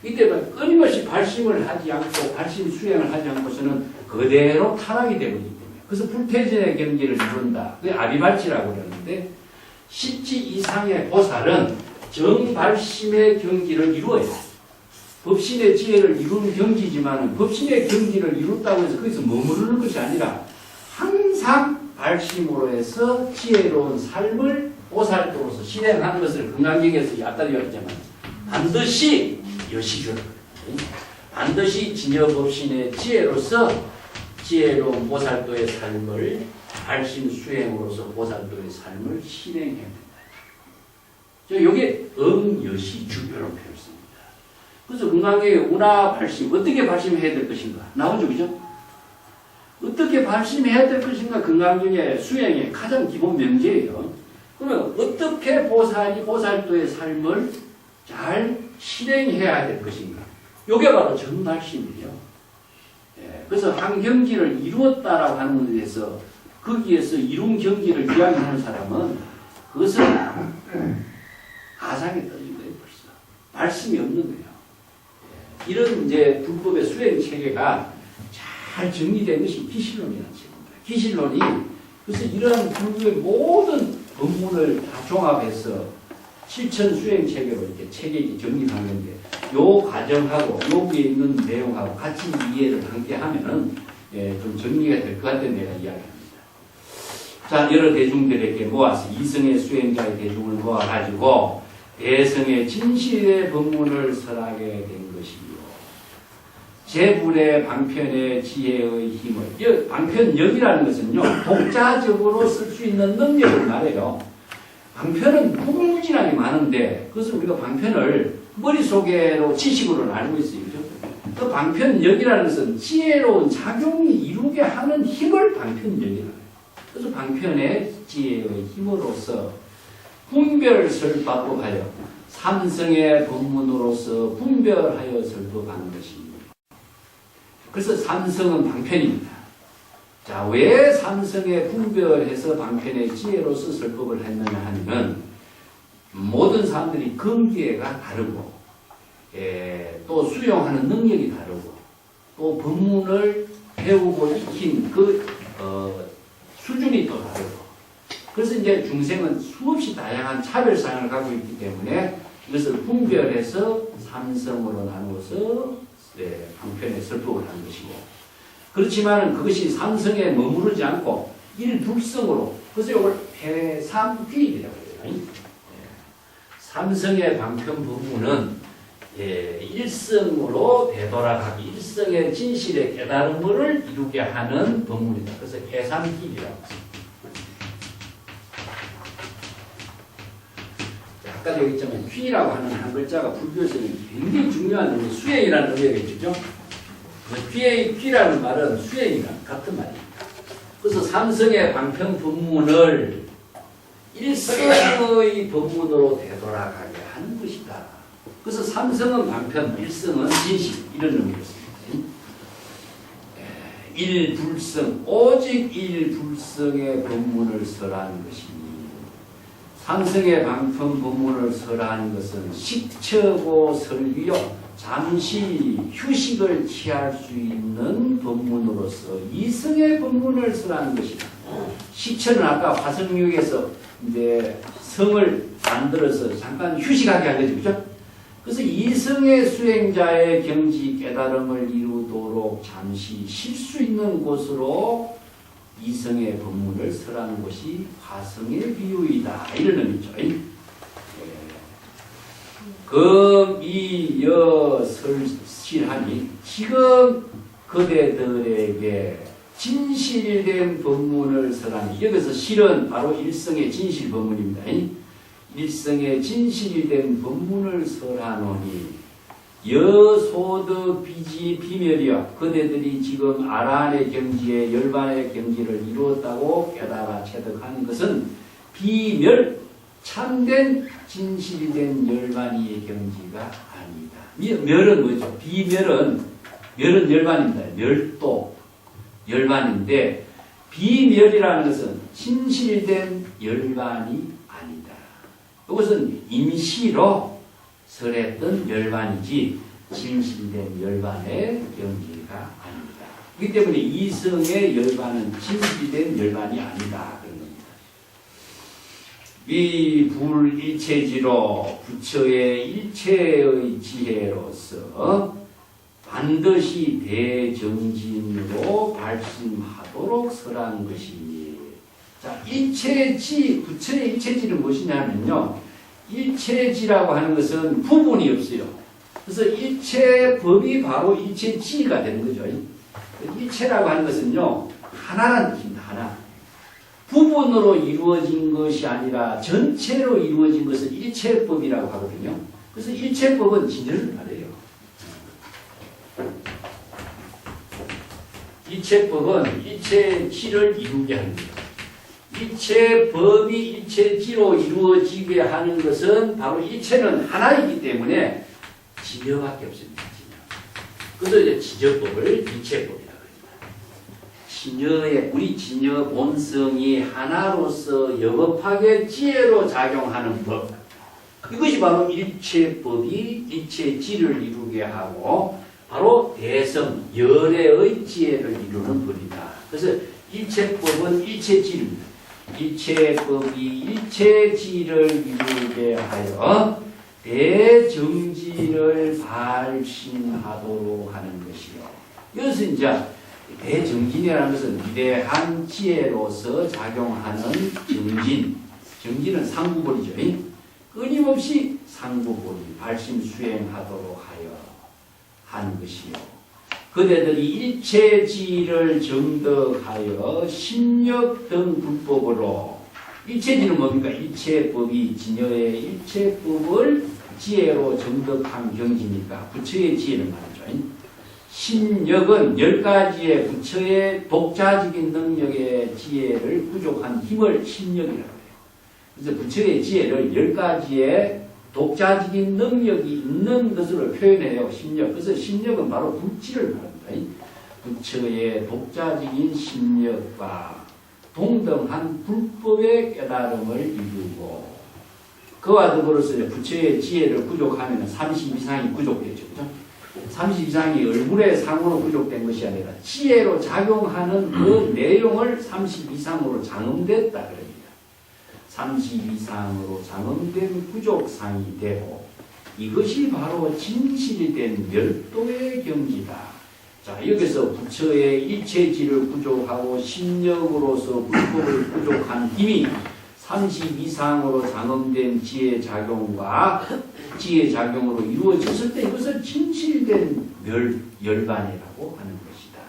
B: 이때 끊임없이 발심을 하지 않고 발심 수행을 하지 않고서는 그대로 타락이 되고 있기 때문에 그래서 불태진의 경지를 이룬다. 그게 아비발치라고 그러는데 십지 이상의 보살은 정발심의 경지를 이루어야 돼요. 법신의 지혜를 이루는 경지지만 법신의 경지를 이뤘다고 해서 거기서 머무르는 것이 아니라 항상 발심으로 해서 지혜로운 삶을 보살도로서 실행하는 것을 금강경에서 아까 얘기했지만 반드시 여시주라. 반드시 진여법신의 지혜로서 지혜로운 보살도의 삶을 발심 수행으로서 보살도의 삶을 실행해야 된다. 이게 응여시주 이런 표현을 씁니다. 그래서 금강경의 운하 발심 어떻게 발심해야 될 것인가 나오죠, 그죠? 어떻게 발심해야 될 것인가 금강경의 수행의 가장 기본 명제예요. 그러면 어떻게 보살이 보살도의 삶을 잘 실행해야 될 것인가? 이게 바로 정발심이에요. 예, 그래서 한 경지를 이루었다라고 하는 것에 대해서 거기에서 이룬 경지를 이야기하는 사람은 그것은 가상에 떨어진 거예요, 벌써. 발심이 없는 거예요. 예, 이런 이제 불법의 수행 체계가 잘 정리된 것이 기실론이라는 책입니다. 기실론이 그래서 이러한 불교의 모든 법문을 다 종합해서 실천 수행 체계로 이렇게 체계에 정립한 건데, 요 과정하고 여기에 있는 내용하고 같이 이해를 함께 하면은 좀 정리가 될 것 같은 내가 이야기합니다. 자, 여러 대중들에게 모아서 이성의 수행자의 대중을 모아가지고 대성의 진실의 법문을 설하게 된 것이요. 제불의 방편의 지혜의 힘을, 방편력이라는 것은요, 독자적으로 쓸 수 있는 능력을 말해요. 방편은 무궁무진하게 많은데, 그것을 우리가 방편을 머릿속으로 지식으로 알고 있어요. 그죠? 그 방편력이라는 것은 지혜로운 작용이 이루게 하는 힘을 방편력이라고 해요. 그래서 방편의 지혜의 힘으로서 분별을 설법하여 삼성의 법문으로서 분별하여 설법하는 것입니다. 그래서 삼성은 방편입니다. 자, 왜 삼성에 분별해서 방편의 지혜로서 설법을 했느냐 하면 모든 사람들이 근기가 다르고 또 수용하는 능력이 다르고 또 법문을 배우고 익힌 그 수준이 또 다르고 그래서 이제 중생은 수없이 다양한 차별성을 갖고 있기 때문에 이것을 분별해서 삼성으로 나누어서 방편에 설법을 하는 것이고 그렇지만 그것이 삼성에 머무르지 않고 일불성으로 그래서 이걸 해삼귀이라고 해요. 삼성의 방편 부분은 일성으로 되돌아가기, 일성의 진실의 깨달음을 이루게 하는 법문이다. 그래서 해삼귀이라고 합니다. 아까도 얘기했지만 귀라고 하는 한 글자가 불교에서는 굉장히 중요한 의미, 수행이라는 의미가 있죠. 귀라는 말은 수행이랑 같은 말입니다. 그래서 삼성의 방편 법문을 일성의 법문으로 되돌아가게 하는 것이다. 그래서 삼성은 방편, 일성은 진실 이런 의미였습니다. 일불성, 오직 일불성의 법문을 설하는 것입니다. 삼성의 방편 법문을 설하는 것은 식처고 설비요 잠시 휴식을 취할 수 있는 법문으로서 이성의 법문을 설하는 것이다. 식처는 아까 화성육에서 이제 성을 만들어서 잠깐 휴식하게 한 거죠. 그죠? 그래서 이성의 수행자의 경지 깨달음을 이루도록 잠시 쉴 수 있는 곳으로 이성의 법문을 설하는 것이 화성의 비유이다. 이런 의미죠. 금이여 설실하니 지금 그대들에게 진실된 법문을 설하니 여기서 실은 바로 일성의 진실 법문입니다. 일성의 진실된 법문을 설하노니 여소득 비지 비멸이여 그대들이 지금 아라한의 경지에 열반의 경지를 이루었다고 깨달아 체득하는 것은 비멸 참된 진실된 열반의 경지가 아니다. 멸은 뭐죠? 비멸은 열반입니다. 멸도 열반인데 비멸이라는 것은 진실된 열반이 아니다. 이것은 임시로 설했던 열반이지 진실된 열반의 경지가 아닙니다. 그렇기 때문에 이성의 열반은 진실된 열반이 아니다. 그런 겁니다. 위불일체지로 부처의 일체의 지혜로서 반드시 대정진으로 발심하도록 설한 것이니. 자, 일체지, 부처의 일체지는 무엇이냐면요. 일체지라고 하는 것은 부분이 없어요. 그래서 일체법이 바로 일체지가 되는 거죠. 일체라고 하는 것은요, 하나라는 뜻입니다. 하나. 부분으로 이루어진 것이 아니라 전체로 이루어진 것을 일체법이라고 하거든요. 그래서 일체법은 진열을 말해요. 일체법은 일체지를 이루게 합니다. 일체법이 일체지로 이루어지게 하는 것은 바로 일체는 하나이기 때문에 진여밖에 없습니다. 진여. 그래서 이제 진여법을 일체법이라고 합니다. 진여의 우리 진여 본성이 하나로서 여법하게 지혜로 작용하는 법. 이것이 바로 일체법이 일체지를 이루게 하고 바로 대성 열애의 지혜를 이루는 법이다. 그래서 일체법은 일체지입니다. 일체법이 일체지를 이루게 하여 대정지를 발신하도록 하는 것이요. 이것은 이제 대정진이라는 것은 위대한 지혜로서 작용하는 정진. 정진은 상구벌이죠. 끊임없이 상구벌이 발심 수행하도록 하여 한 것이요. 그대들이 일체지를 정덕하여 심력 등 불법으로 일체지는 뭡니까? 일체법이 진여의 일체법을 지혜로 정덕한 경지니까 부처의 지혜를 말하죠. 심력은 10가지의 부처의 독자적인 능력의 지혜를 부족한 힘을 심력이라고 해요. 그래서 부처의 지혜를 10가지의 독자적인 능력이 있는 것으로 표현해요. 심력. 그래서 심력은 바로 불지를 말합니다. 부처의 독자적인 심력과 동등한 불법의 깨달음을 이루고 그와 더불어서 부처의 지혜를 부족하면 30 이상이 부족되죠. 그죠? 30 이상이 얼굴의 상으로 부족된 것이 아니라 지혜로 작용하는 그 내용을 30 이상으로 장음됐다 그럽니다. 30 이상으로 장음된 부족상이 되고 이것이 바로 진실된 멸도의 경지다. 자, 여기서 부처의 일체지를 부족하고 심력으로서 불법을 부족한 힘이 30 이상으로 장음된 지혜 작용과 지혜 작용으로 이루어졌을 때 이것을 진실된 열반이라고 하는 것이다.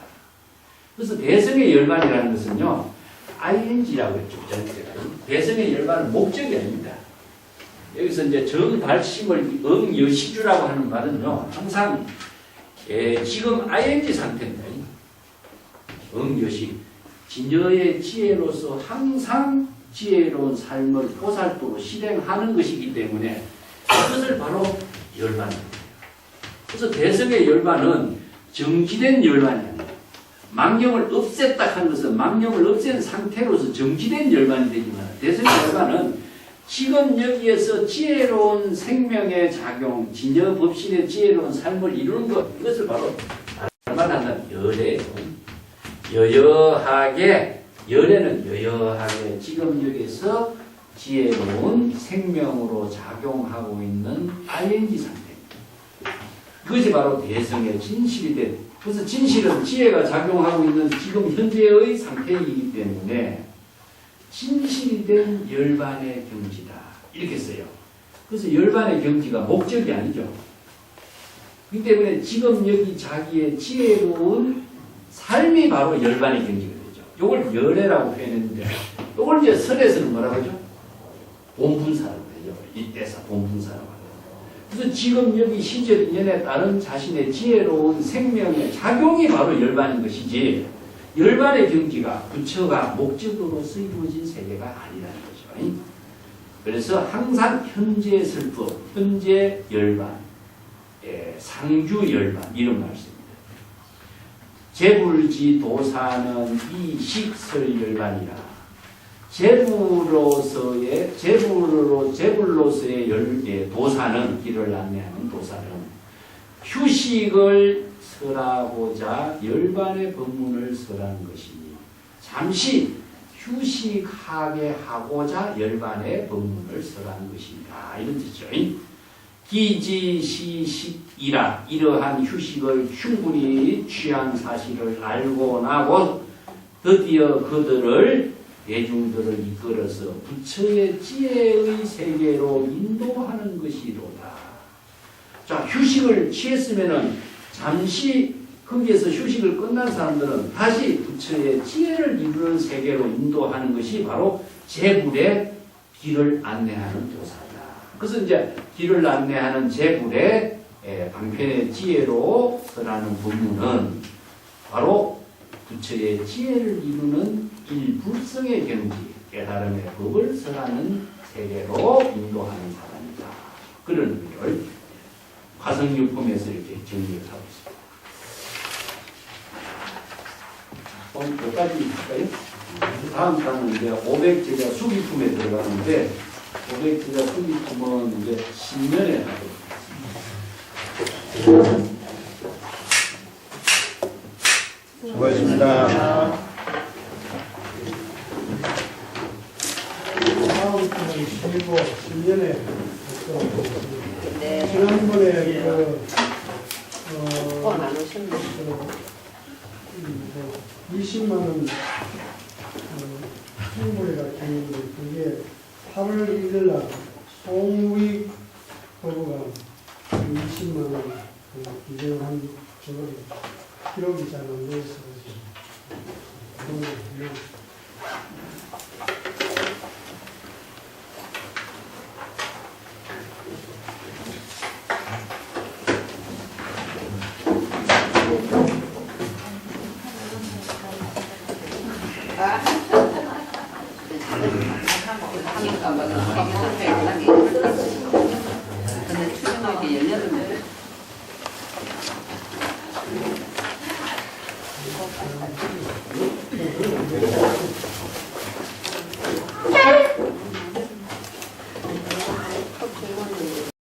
B: 그래서 대성의 열반이라는 것은요, ing라고 했죠. 대성의 열반은 목적이 아닙니다. 여기서 이제 정발심을 응여시주라고 하는 말은요, 항상 지금 ing 상태입니다. 응여시. 진여의 지혜로서 항상 지혜로운 삶을 보살도로 실행하는 것이기 때문에 그것을 바로 열반입니다. 그래서 대성의 열반은 정지된 열반이 아닙니다. 망령을 없앴다 하는 것은 망령을 없앤 상태로서 정지된 열반이 되지만 대성의 열반은 지금 여기에서 지혜로운 생명의 작용, 진여 법신의 지혜로운 삶을 이루는 것, 이것을 바로 말하는 열애, 여여하게, 열애는 여여하게 지금 여기에서 지혜로운 생명으로 작용하고 있는 ing 상태입니다. 그것이 바로 대성의 진실이 된, 그래서 진실은 지혜가 작용하고 있는 지금 현재의 상태이기 때문에 진실이 된 열반의 경지다. 이렇게 써요. 그래서 열반의 경지가 목적이 아니죠. 그렇기 때문에 지금 여기 자기의 지혜로운 삶이 바로 열반의 경지가 되죠. 이걸 열애라고 표현했는데, 이걸 이제 설에서는 뭐라고 하죠? 본분사라고 하죠. 이때사 본분사라고 하죠. 그래서 지금 여기 시적 인연에 따른 자신의 지혜로운 생명의 작용이 바로 열반인 것이지, 열반의 경지가 부처가 목적으로서 이루어진 세계가 아니라는 거죠. 그래서 항상 현재 슬픔, 현재 열반, 상주 열반 이런 말씀입니다. 재불지 도사는 이식설 열반이라. 재불로서의 도사는, 길을 안내하는 도사는 휴식을 설하고자 열반의 법문을 설한 것이니, 잠시 휴식하게 하고자 열반의 법문을 설한 것입니다. 이런 뜻이죠. 기지시식이라. 이러한 휴식을 충분히 취한 사실을 알고 나고 드디어 그들을, 대중들을 이끌어서 부처의 지혜의 세계로 인도하는 것이로다. 자, 휴식을 취했으면은 잠시 거기에서 휴식을 끝난 사람들은 다시 부처의 지혜를 이루는 세계로 인도하는 것이 바로 재불의 길을 안내하는 도사다. 그래서 이제 길을 안내하는 재불의 방편의 지혜로 설하는 법문은 바로 부처의 지혜를 이루는 일불성의 경지, 깨달음의 법을 설하는 세계로 인도하는 사람이다. 그런 의미를 화성육품에서 이렇게 정리를 하고 있습니다. 여기까지 할까요? 다음 단은 이제 500제자 수기품에 들어가는데, 500제자 수기품은 이제 10년에 하도록 하겠습니다.
A: 수고하셨습니다.
C: 다음 주는 15, 10년에 지난번에
D: 나누셨네.
C: 20만 원 홍보회가 했는데 그게 8월 1일 날 송우익 후보가 20만 원 기재를 한 저거를 기록이 잘 안 돼 있어서
D: 근데 추정하기 18명.